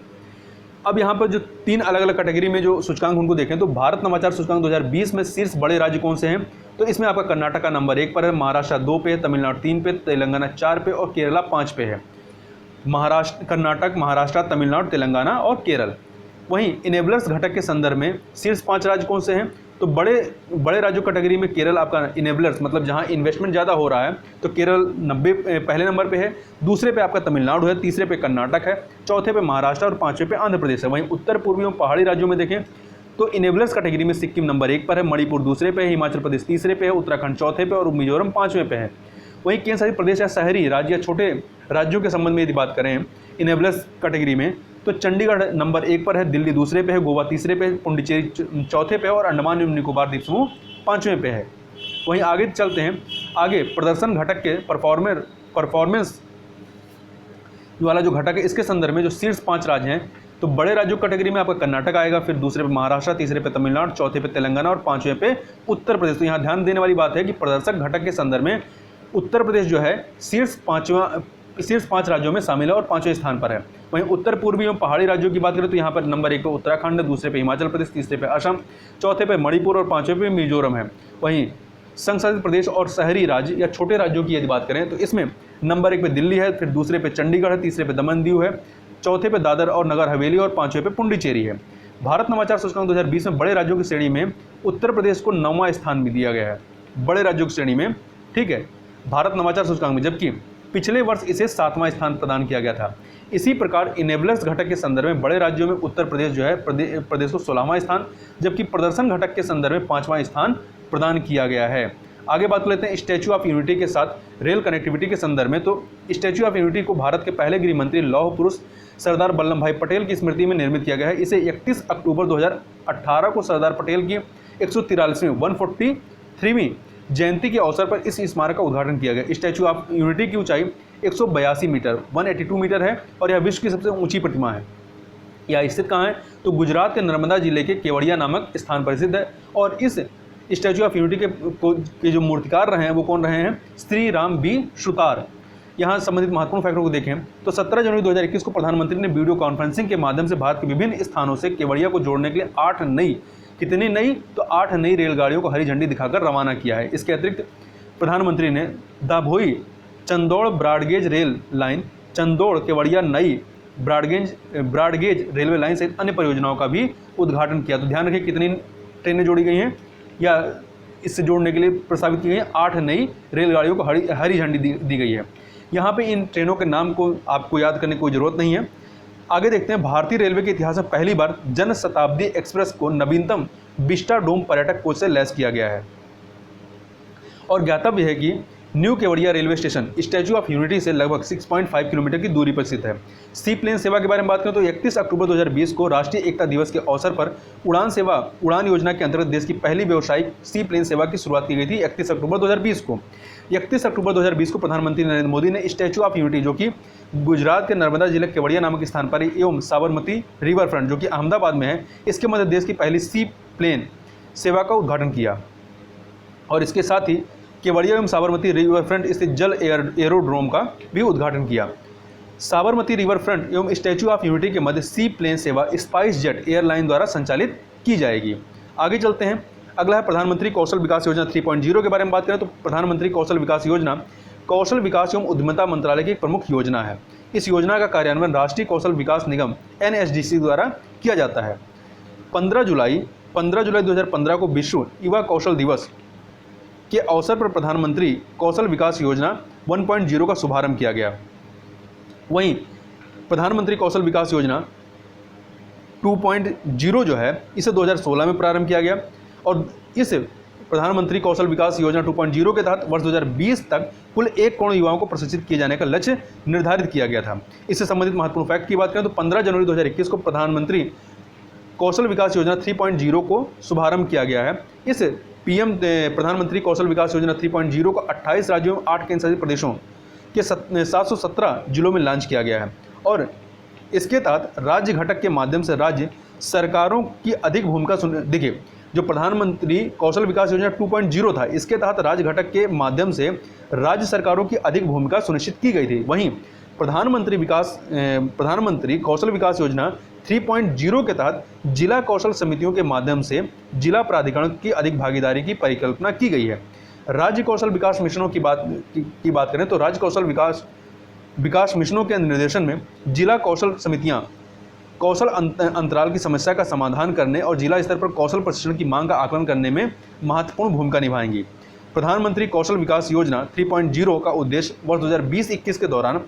अब यहाँ पर जो 3 अलग अलग कैटेगरी में जो सूचकांक उनको देखें तो भारत नवाचार सूचकांक 2020 में शीर्ष बड़े राज्य कौन से हैं, तो इसमें आपका कर्नाटक का नंबर 1 पर है, महाराष्ट्र 2 पे, तमिलनाडु 3 पे, तेलंगाना 4 पे और केरला 5 पे है। कर्नाटक, महाराष्ट्र, तमिलनाडु, तेलंगाना और केरल। वहीं इनेबलर्स घटक के संदर्भ में शीर्ष 5 राज्य कौन से हैं, तो बड़े राज्यों कैटेगरी में केरल आपका इनेबलर्स मतलब जहां इन्वेस्टमेंट ज़्यादा हो रहा है तो केरल पहले नंबर पे है, दूसरे पे आपका तमिलनाडु है, तीसरे पे कर्नाटक है, चौथे पे महाराष्ट्र और 5वें पे आंध्र प्रदेश है। वहीं उत्तर पूर्वी पहाड़ी राज्यों में देखें तो इनेबलर्स कैटेगरी में सिक्किम नंबर 1 पर है, मणिपुर दूसरे पे है, हिमाचल प्रदेश तीसरे पे है, उत्तराखंड चौथे पे और मिजोरम 5वें पे है। वहीं केंद्र शासित प्रदेश या शहरी राज्य या छोटे राज्यों के संबंध में यदि बात करें इनेबलर्स कैटेगरी में तो चंडीगढ़ नंबर 1 पर है, दिल्ली दूसरे पे है, गोवा तीसरे पे है, पुडुचेरी चौथे पे है और अंडमान एवं निकोबार द्वीप समूह 5वें पे है। वहीं आगे चलते हैं, आगे प्रदर्शन घटक के परफॉर्मेंस वाला जो घटक है इसके संदर्भ में जो शीर्ष 5 राज्य हैं तो बड़े राज्यों कैटेगरी में आपका कर्नाटक आएगा, फिर दूसरे पे महाराष्ट्र, तीसरे पे तमिलनाडु, चौथे पे तेलंगाना और 5वें पे उत्तर प्रदेश। तो यहाँ ध्यान देने वाली बात है कि प्रदर्शक घटक के संदर्भ में उत्तर प्रदेश जो है शीर्ष 5 राज्यों में शामिल है और 5वें स्थान पर है। वहीं उत्तर पूर्वी एवं पहाड़ी राज्यों की बात करें तो यहाँ पर नंबर 1 पे उत्तराखंड है, दूसरे पे हिमाचल प्रदेश, तीसरे पे असम, चौथे पे मणिपुर और 5वें पे मिजोरम है। वहीं संघ शासित प्रदेश और शहरी राज्य या छोटे राज्यों की यदि बात करें तो इसमें नंबर 1 पे दिल्ली है, फिर दूसरे पे चंडीगढ़ है, तीसरे पे दमन दीव है, चौथे पे दादर और नगर हवेली और 5वें पे पुडुचेरी है। भारत नवाचार सूचकांक 2020 में बड़े राज्यों की श्रेणी में उत्तर प्रदेश को 9वां स्थान भी दिया गया है, बड़े राज्यों की श्रेणी में, ठीक है, भारत नवाचार सूचकांक में, जबकि पिछले वर्ष इसे 7वां स्थान प्रदान किया गया था। इसी प्रकार इनेबलर्स घटक के संदर्भ में बड़े राज्यों में उत्तर प्रदेश जो है प्रदेश को 16वां स्थान, जबकि प्रदर्शन घटक के संदर्भ में 5वां स्थान प्रदान किया गया है। आगे बात कर लेते हैं स्टैच्यू ऑफ यूनिटी के साथ रेल कनेक्टिविटी के संदर्भ में। तो स्टैच्यू ऑफ यूनिटी को भारत के पहले गृह मंत्री लौह पुरुष सरदार वल्लभ भाई पटेल की स्मृति में निर्मित किया गया है। इसे 31 अक्टूबर 2018 को सरदार पटेल की 143वीं जयंती के अवसर पर इस स्मारक का उद्घाटन किया गया। स्टैच्यू ऑफ यूनिटी की ऊंचाई 182 मीटर 182 मीटर है और यह विश्व की सबसे ऊंची प्रतिमा है। यह स्थित कहाँ है, तो गुजरात के नर्मदा जिले के केवड़िया नामक स्थान पर स्थित है। और इस स्टैच्यू ऑफ यूनिटी के जो मूर्तिकार रहे हैं वो कौन रहे हैं, श्री राम बी सुतार। यहाँ संबंधित महत्वपूर्ण फैक्टरों को देखें तो 17 जनवरी 2021 को प्रधानमंत्री ने वीडियो कॉन्फ्रेंसिंग के माध्यम से भारत के विभिन्न स्थानों से केवड़िया को जोड़ने के लिए 8 नई रेलगाड़ियों को हरी झंडी दिखाकर रवाना किया है। इसके अतिरिक्त प्रधानमंत्री ने Dabhoi Chandod broad gauge rail line, Chandod Kevadia नई ब्रॉडगेज रेलवे लाइन सहित अन्य परियोजनाओं का भी उद्घाटन किया। तो ध्यान रखें कितनी ट्रेनें जोड़ी गई हैं या इससे जोड़ने के लिए प्रस्तावित की गई हैं, 8 नई रेलगाड़ियों को हरी झंडी दी गई है। यहाँ पे इन ट्रेनों के नाम को आपको याद करने की कोई ज़रूरत नहीं है। आगे देखते हैं, भारतीय रेलवे के इतिहास में पहली बार जन शताब्दी एक्सप्रेस को नवीनतम विस्टा डोम पर्यटक कोच से लैस किया गया है। और ज्ञातव्य है कि new Kevadia railway station statue of unity से लगभग 6.5 किलोमीटर की दूरी पर स्थित है। सी प्लेन सेवा के बारे में बात करें तो 31 अक्टूबर 2020 को राष्ट्रीय एकता दिवस के अवसर पर उड़ान योजना के अंतर्गत देश की पहली व्यावसायिक सी प्लेन सेवा की शुरुआत की गई थी 31 अक्टूबर 2020 को। 31 अक्टूबर 2020 को प्रधानमंत्री नरेंद्र मोदी ने स्टैच्यू ऑफ यूनिटी जो कि गुजरात के नर्मदा जिले केवड़िया नामक स्थान पर एवं साबरमती रिवर फ्रंट जो कि अहमदाबाद में है, इसके मध्य देश की पहली सी प्लेन सेवा का उद्घाटन किया। और इसके साथ ही केवड़िया एवं साबरमती रिवर फ्रंट स्थित जल एरोड्रोम का भी उद्घाटन किया। साबरमती रिवर फ्रंट एवं स्टैच्यू ऑफ यूनिटी के मध्य सी प्लेन सेवा स्पाइस जेट एयरलाइन द्वारा संचालित की जाएगी। आगे चलते हैं, अगला है प्रधानमंत्री कौशल विकास योजना 3.0 के बारे में बात करें तो प्रधानमंत्री कौशल विकास योजना कौशल विकास एवं उद्यमिता मंत्रालय की एक प्रमुख योजना है। इस योजना का कार्यान्वयन राष्ट्रीय कौशल विकास निगम NSDC द्वारा किया जाता है। 15 जुलाई 2015 को विश्व युवा कौशल दिवस के अवसर पर प्रधानमंत्री कौशल विकास योजना 1.0 का शुभारंभ किया गया। वहीं प्रधानमंत्री कौशल विकास योजना 2.0 जो है इसे 2016 में प्रारंभ किया गया और इस प्रधानमंत्री कौशल विकास योजना 2.0 के तहत वर्ष 2020 तक कुल 1 करोड़ युवाओं को प्रशिक्षित किए जाने का लक्ष्य निर्धारित किया गया था। इससे संबंधित महत्वपूर्ण फैक्ट की बात करें तो 15 जनवरी 2021 को प्रधानमंत्री कौशल विकास योजना 3.0 को शुभारंभ किया गया है। इस प्रधानमंत्री कौशल विकास योजना 3.0 को 28 राज्यों 8 केंद्र शासित प्रदेशों के 717 जिलों में लॉन्च किया गया है और इसके तहत राज्य घटक के माध्यम से राज्य सरकारों की अधिक भूमिका देखिए, जो प्रधानमंत्री कौशल विकास योजना 2.0 था, इसके तहत राज्य घटक के माध्यम से राज्य सरकारों की अधिक भूमिका सुनिश्चित की गई थी। वहीं प्रधानमंत्री कौशल विकास योजना 3.0 के तहत जिला कौशल समितियों के माध्यम से जिला प्राधिकरण की अधिक भागीदारी की परिकल्पना की गई है। राज्य कौशल विकास मिशनों की बात करें तो राज्य कौशल विकास मिशनों के निर्देशन में जिला कौशल समितियां कौशल अंतराल की समस्या का समाधान करने और जिला स्तर पर कौशल प्रशिक्षण की मांग का आकलन करने में महत्वपूर्ण भूमिका निभाएंगी। प्रधानमंत्री कौशल विकास योजना 3.0 का उद्देश्य वर्ष 2020-21 के दौरान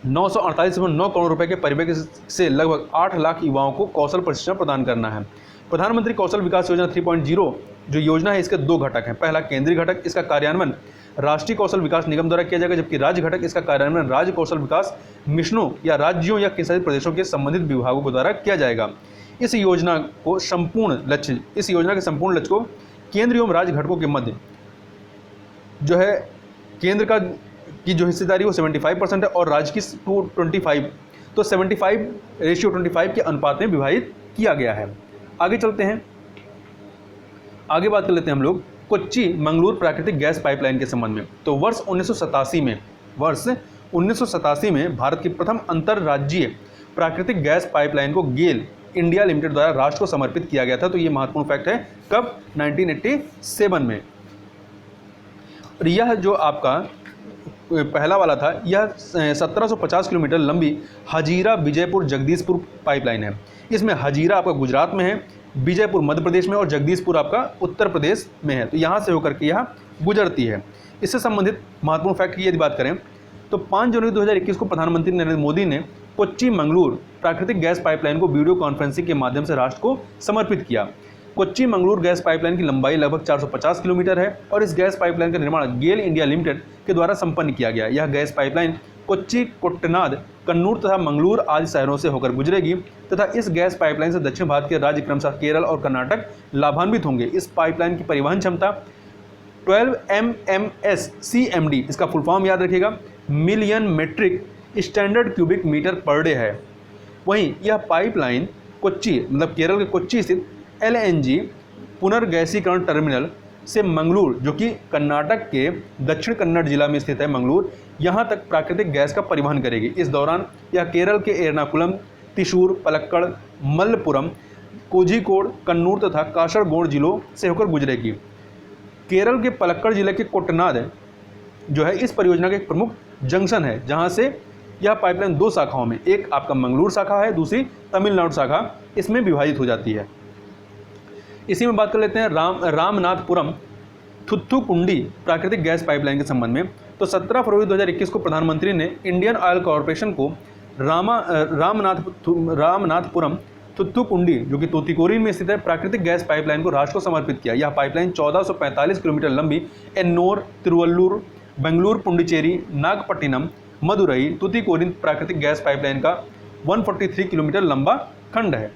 948.9 करोड़ रुपए के परिव्यय से लगभग 8 लाख युवाओं को कौशल प्रशिक्षण प्रदान करना है। प्रधानमंत्री कौशल विकास योजना 3.0 जो योजना है, इसके 2 घटक हैं। पहला केंद्रीय घटक, इसका कार्यान्वयन राष्ट्रीय कौशल विकास निगम द्वारा किया जाएगा, जबकि राज्य घटक इसका कार्यान्वयन राज्य कौशल विकास मिशनों या राज्यों या केंद्रशासित प्रदेशों के संबंधित विभागों के द्वारा किया जाएगा। इस योजना के संपूर्ण लक्ष्य को केंद्र एवं राज्य घटकों के मध्य जो है केंद्र की जो हिस्सेदारी वो 75% है और राज्य की 25, तो 75:25 के अनुपात में विभाजित किया गया है। आगे चलते हैं, आगे बात कर लेते हैं हम लोग कोच्चि मंगलूर प्राकृतिक गैस पाइपलाइन के संबंध में। तो वर्ष 1987 में भारत की प्रथम अंतरराज्यीय प्राकृतिक गैस पाइपलाइन को गेल इंडिया लिमिटेड द्वारा राष्ट्र को समर्पित किया गया था। तो ये महत्वपूर्ण फैक्ट है, कब? 1987 में। और यह जो आपका पहला वाला था, यह 1750 किलोमीटर लंबी हजीरा विजयपुर जगदीशपुर पाइपलाइन है। इसमें हजीरा आपका गुजरात में है, विजयपुर मध्य प्रदेश में और जगदीशपुर आपका उत्तर प्रदेश में है। तो यहाँ से होकर के यह गुजरती है। इससे संबंधित महत्वपूर्ण फैक्ट की यदि बात करें तो 5 जनवरी 2021 को प्रधानमंत्री नरेंद्र मोदी ने कोच्चि मंगलूर प्राकृतिक गैस पाइपलाइन को वीडियो कॉन्फ्रेंसिंग के माध्यम से राष्ट्र को समर्पित किया। कोच्चि मंगलूर गैस पाइपलाइन की लंबाई लगभग 450 किलोमीटर है और इस गैस पाइपलाइन का निर्माण गेल इंडिया लिमिटेड के द्वारा संपन्न किया गया। यह गैस पाइपलाइन कोच्चि, कुट्टनाद, कन्नूर तथा मंगलूर आदि शहरों से होकर गुजरेगी तथा इस गैस पाइपलाइन से दक्षिण भारत के राज्य क्रमशः केरल और कर्नाटक लाभान्वित होंगे। इस पाइपलाइन की परिवहन क्षमता 12 MMSCMD, इसका फुल फॉर्म याद रखिएगा, million metric standard cubic metre per day है। वहीं यह पाइपलाइन कोच्चि मतलब केरल के कोच्चि स्थित LNG पुनर्गैसीकरण टर्मिनल से मंगलूर, जो कि कर्नाटक के दक्षिण कन्नड़ जिला में स्थित है मंगलूर, यहाँ तक प्राकृतिक गैस का परिवहन करेगी। इस दौरान यह केरल के एर्नाकुलम, त्रिशूर, पलक्कड़, मलप्पुरम, कोझिकोड, कन्नूर तथा कासरगोड जिलों से होकर गुजरेगी। केरल के पलक्कड़ जिले के कोट्टनाद जो है इस परियोजना का एक प्रमुख जंक्शन है, जहाँ से यह पाइपलाइन 2 शाखाओं में, एक आपका मंगलूर शाखा है, दूसरी तमिलनाडु शाखा, इसमें विभाजित हो जाती है। इसी में बात कर लेते हैं रामनाथपुरम थुथुकुंडी प्राकृतिक गैस पाइपलाइन के संबंध में। तो 17 फरवरी 2021 को प्रधानमंत्री ने इंडियन ऑयल कॉरपोरेशन को रामनाथपुरम थुथुकुंडी, जो कि तूतीकोरिन में स्थित है, प्राकृतिक गैस पाइपलाइन को राष्ट्र को समर्पित किया। यह पाइपलाइन 1445 किलोमीटर लंबी एन्नोर, तिरुवल्लुर, बेंगलुरु, पुडुचेरी, नागपट्टिनम, मदुरई, तूतीकोरिन प्राकृतिक गैस पाइपलाइन का 143 किलोमीटर लंबा खंड है।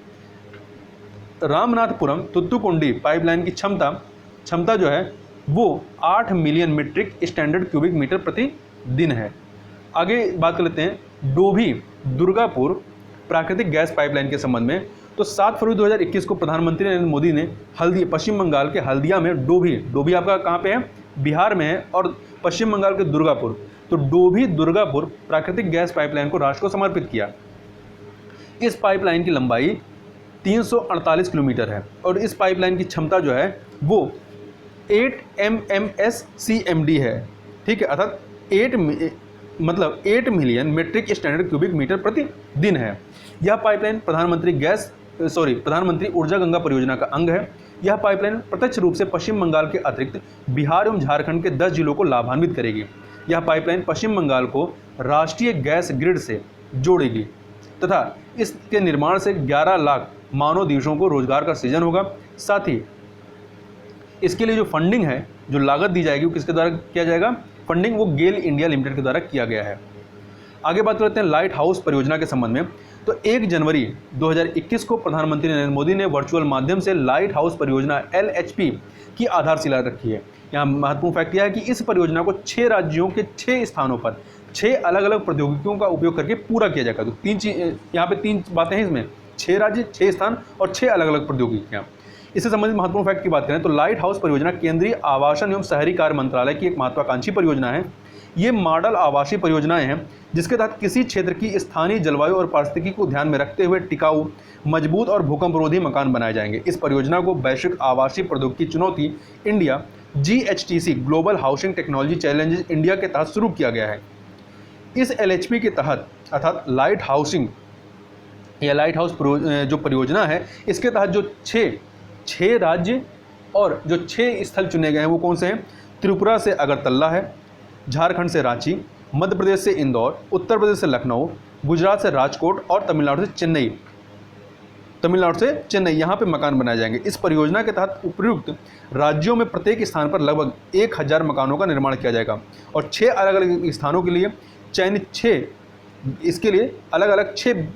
रामनाथपुरम थुथुकुंडी पाइपलाइन की क्षमता जो है वो 8 million metric standard cubic metre प्रति दिन है। आगे बात कर लेते हैं डोभी दुर्गापुर प्राकृतिक गैस पाइपलाइन के संबंध में। तो 7 फरवरी 2021 को प्रधानमंत्री नरेंद्र मोदी ने पश्चिम बंगाल के हल्दिया में डोभी आपका कहाँ पे है? बिहार में है, और पश्चिम बंगाल के दुर्गापुर, तो डोभी दुर्गापुर प्राकृतिक गैस पाइपलाइन को राष्ट्र को समर्पित किया। इस पाइपलाइन की लंबाई 348 किलोमीटर है और इस पाइपलाइन की क्षमता जो है वो 8 MMSCMD है। ठीक है, अर्थात 8 million metric standard cubic metre प्रति दिन है। यह पाइपलाइन प्रधानमंत्री ऊर्जा गंगा परियोजना का अंग है। यह पाइपलाइन प्रत्यक्ष रूप से पश्चिम बंगाल के अतिरिक्त बिहार एवं झारखंड के 10 जिलों को लाभान्वित करेगी। यह पाइपलाइन पश्चिम बंगाल को राष्ट्रीय गैस ग्रिड से जोड़ेगी। तथा इसके निर्माण से 11 लाख मानव दिवसों को रोजगार का सृजन होगा। साथ ही इसके लिए जो फंडिंग है, जो लागत दी जाएगी, वो किसके द्वारा किया जाएगा? फंडिंग वो गेल इंडिया लिमिटेड के द्वारा किया गया है। आगे बात करते हैं लाइट हाउस परियोजना के संबंध में। तो 1 जनवरी 2021 को प्रधानमंत्री नरेंद्र मोदी ने वर्चुअल माध्यम से लाइट हाउस परियोजना LHP की आधारशिला रखी है। यहाँ महत्वपूर्ण फैक्ट यह है कि इस परियोजना को 6 राज्यों के 6 स्थानों पर 6 अलग अलग प्रौद्योगिकियों का उपयोग करके पूरा किया जाएगा। तो 3 चीज यहाँ पे 3 बातें हैं इसमें, 6 राज्य, 6 स्थान और 6 अलग अलग प्रौद्योगिकियाँ। इससे संबंधित महत्वपूर्ण फैक्ट की बात करें तो लाइट हाउस परियोजना केंद्रीय आवासन एवं शहरी कार्य मंत्रालय की एक महत्वाकांक्षी परियोजना है। ये मॉडल आवासीय परियोजनाएं हैं जिसके तहत किसी क्षेत्र की स्थानीय जलवायु और पारिस्थितिकी को ध्यान में रखते हुए टिकाऊ, मजबूत और भूकंपरोधी मकान बनाए जाएंगे। इस परियोजना को वैश्विक आवासीय प्रौद्योगिकी चुनौती India GHTC global housing technology challenges India के तहत शुरू किया गया है। इस LHP के तहत अर्थात लाइट हाउसिंग या लाइट हाउस जो परियोजना है, इसके तहत जो 6 राज्य और जो 6 स्थल चुने गए हैं वो कौन से हैं? त्रिपुरा से अगरतला है, झारखंड से रांची, मध्य प्रदेश से इंदौर, उत्तर प्रदेश से लखनऊ, गुजरात से राजकोट और तमिलनाडु से चेन्नई यहाँ पे मकान बनाए जाएंगे। इस परियोजना के तहत उपयुक्त राज्यों में प्रत्येक स्थान पर लगभग 1000 मकानों का निर्माण किया जाएगा और 6 अलग अलग स्थानों के लिए चयनित 6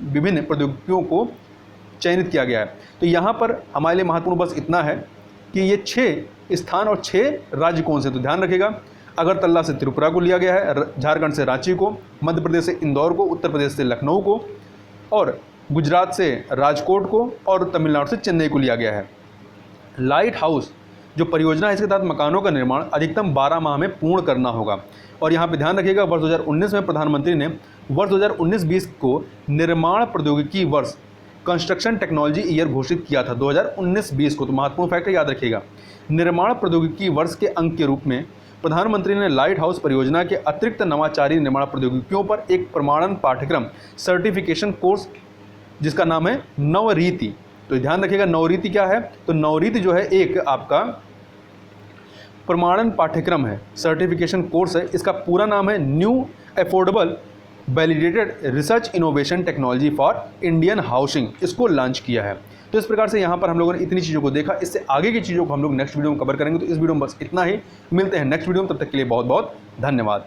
विभिन्न प्रौद्योगिकियों को चयनित किया गया है। तो यहाँ पर हमारे लिए महत्वपूर्ण बस इतना है कि ये 6 स्थान और 6 राज्य कौन से, तो ध्यान रखिएगा। अगरतला से त्रिपुरा को लिया गया है, झारखंड से रांची को, मध्य प्रदेश से इंदौर को, उत्तर प्रदेश से लखनऊ को और गुजरात से राजकोट को और तमिलनाडु से चेन्नई को लिया गया है। लाइट हाउस जो परियोजना है इसके तहत मकानों का निर्माण अधिकतम 12 माह में पूर्ण करना होगा। और यहाँ पे ध्यान रखिएगा, वर्ष 2019 में प्रधानमंत्री ने वर्ष 2019-20 को निर्माण प्रौद्योगिकी वर्ष कंस्ट्रक्शन टेक्नोलॉजी ईयर घोषित किया था 2019-20 को। तो महत्वपूर्ण फैक्टर याद रखिएगा, निर्माण प्रौद्योगिकी वर्ष के अंक के रूप में प्रधानमंत्री ने लाइट हाउस परियोजना के अतिरिक्त नवाचारी निर्माण प्रौद्योगिकियों पर एक प्रमाणन पाठ्यक्रम सर्टिफिकेशन कोर्स जिसका नाम है नवरीति। तो ध्यान रखिएगा नवरीति क्या है? तो नवरीति जो है एक आपका प्रमाणन पाठ्यक्रम है, सर्टिफिकेशन कोर्स है। इसका पूरा नाम है new affordable validated research innovation technology for Indian housing, इसको लॉन्च किया है। तो इस प्रकार से यहाँ पर हम लोगों ने इतनी चीज़ों को देखा। इससे आगे की चीज़ों को हम लोग नेक्स्ट वीडियो में कवर करेंगे। तो इस वीडियो में बस इतना ही, मिलते हैं नेक्स्ट वीडियो में, तब तक के लिए बहुत बहुत धन्यवाद।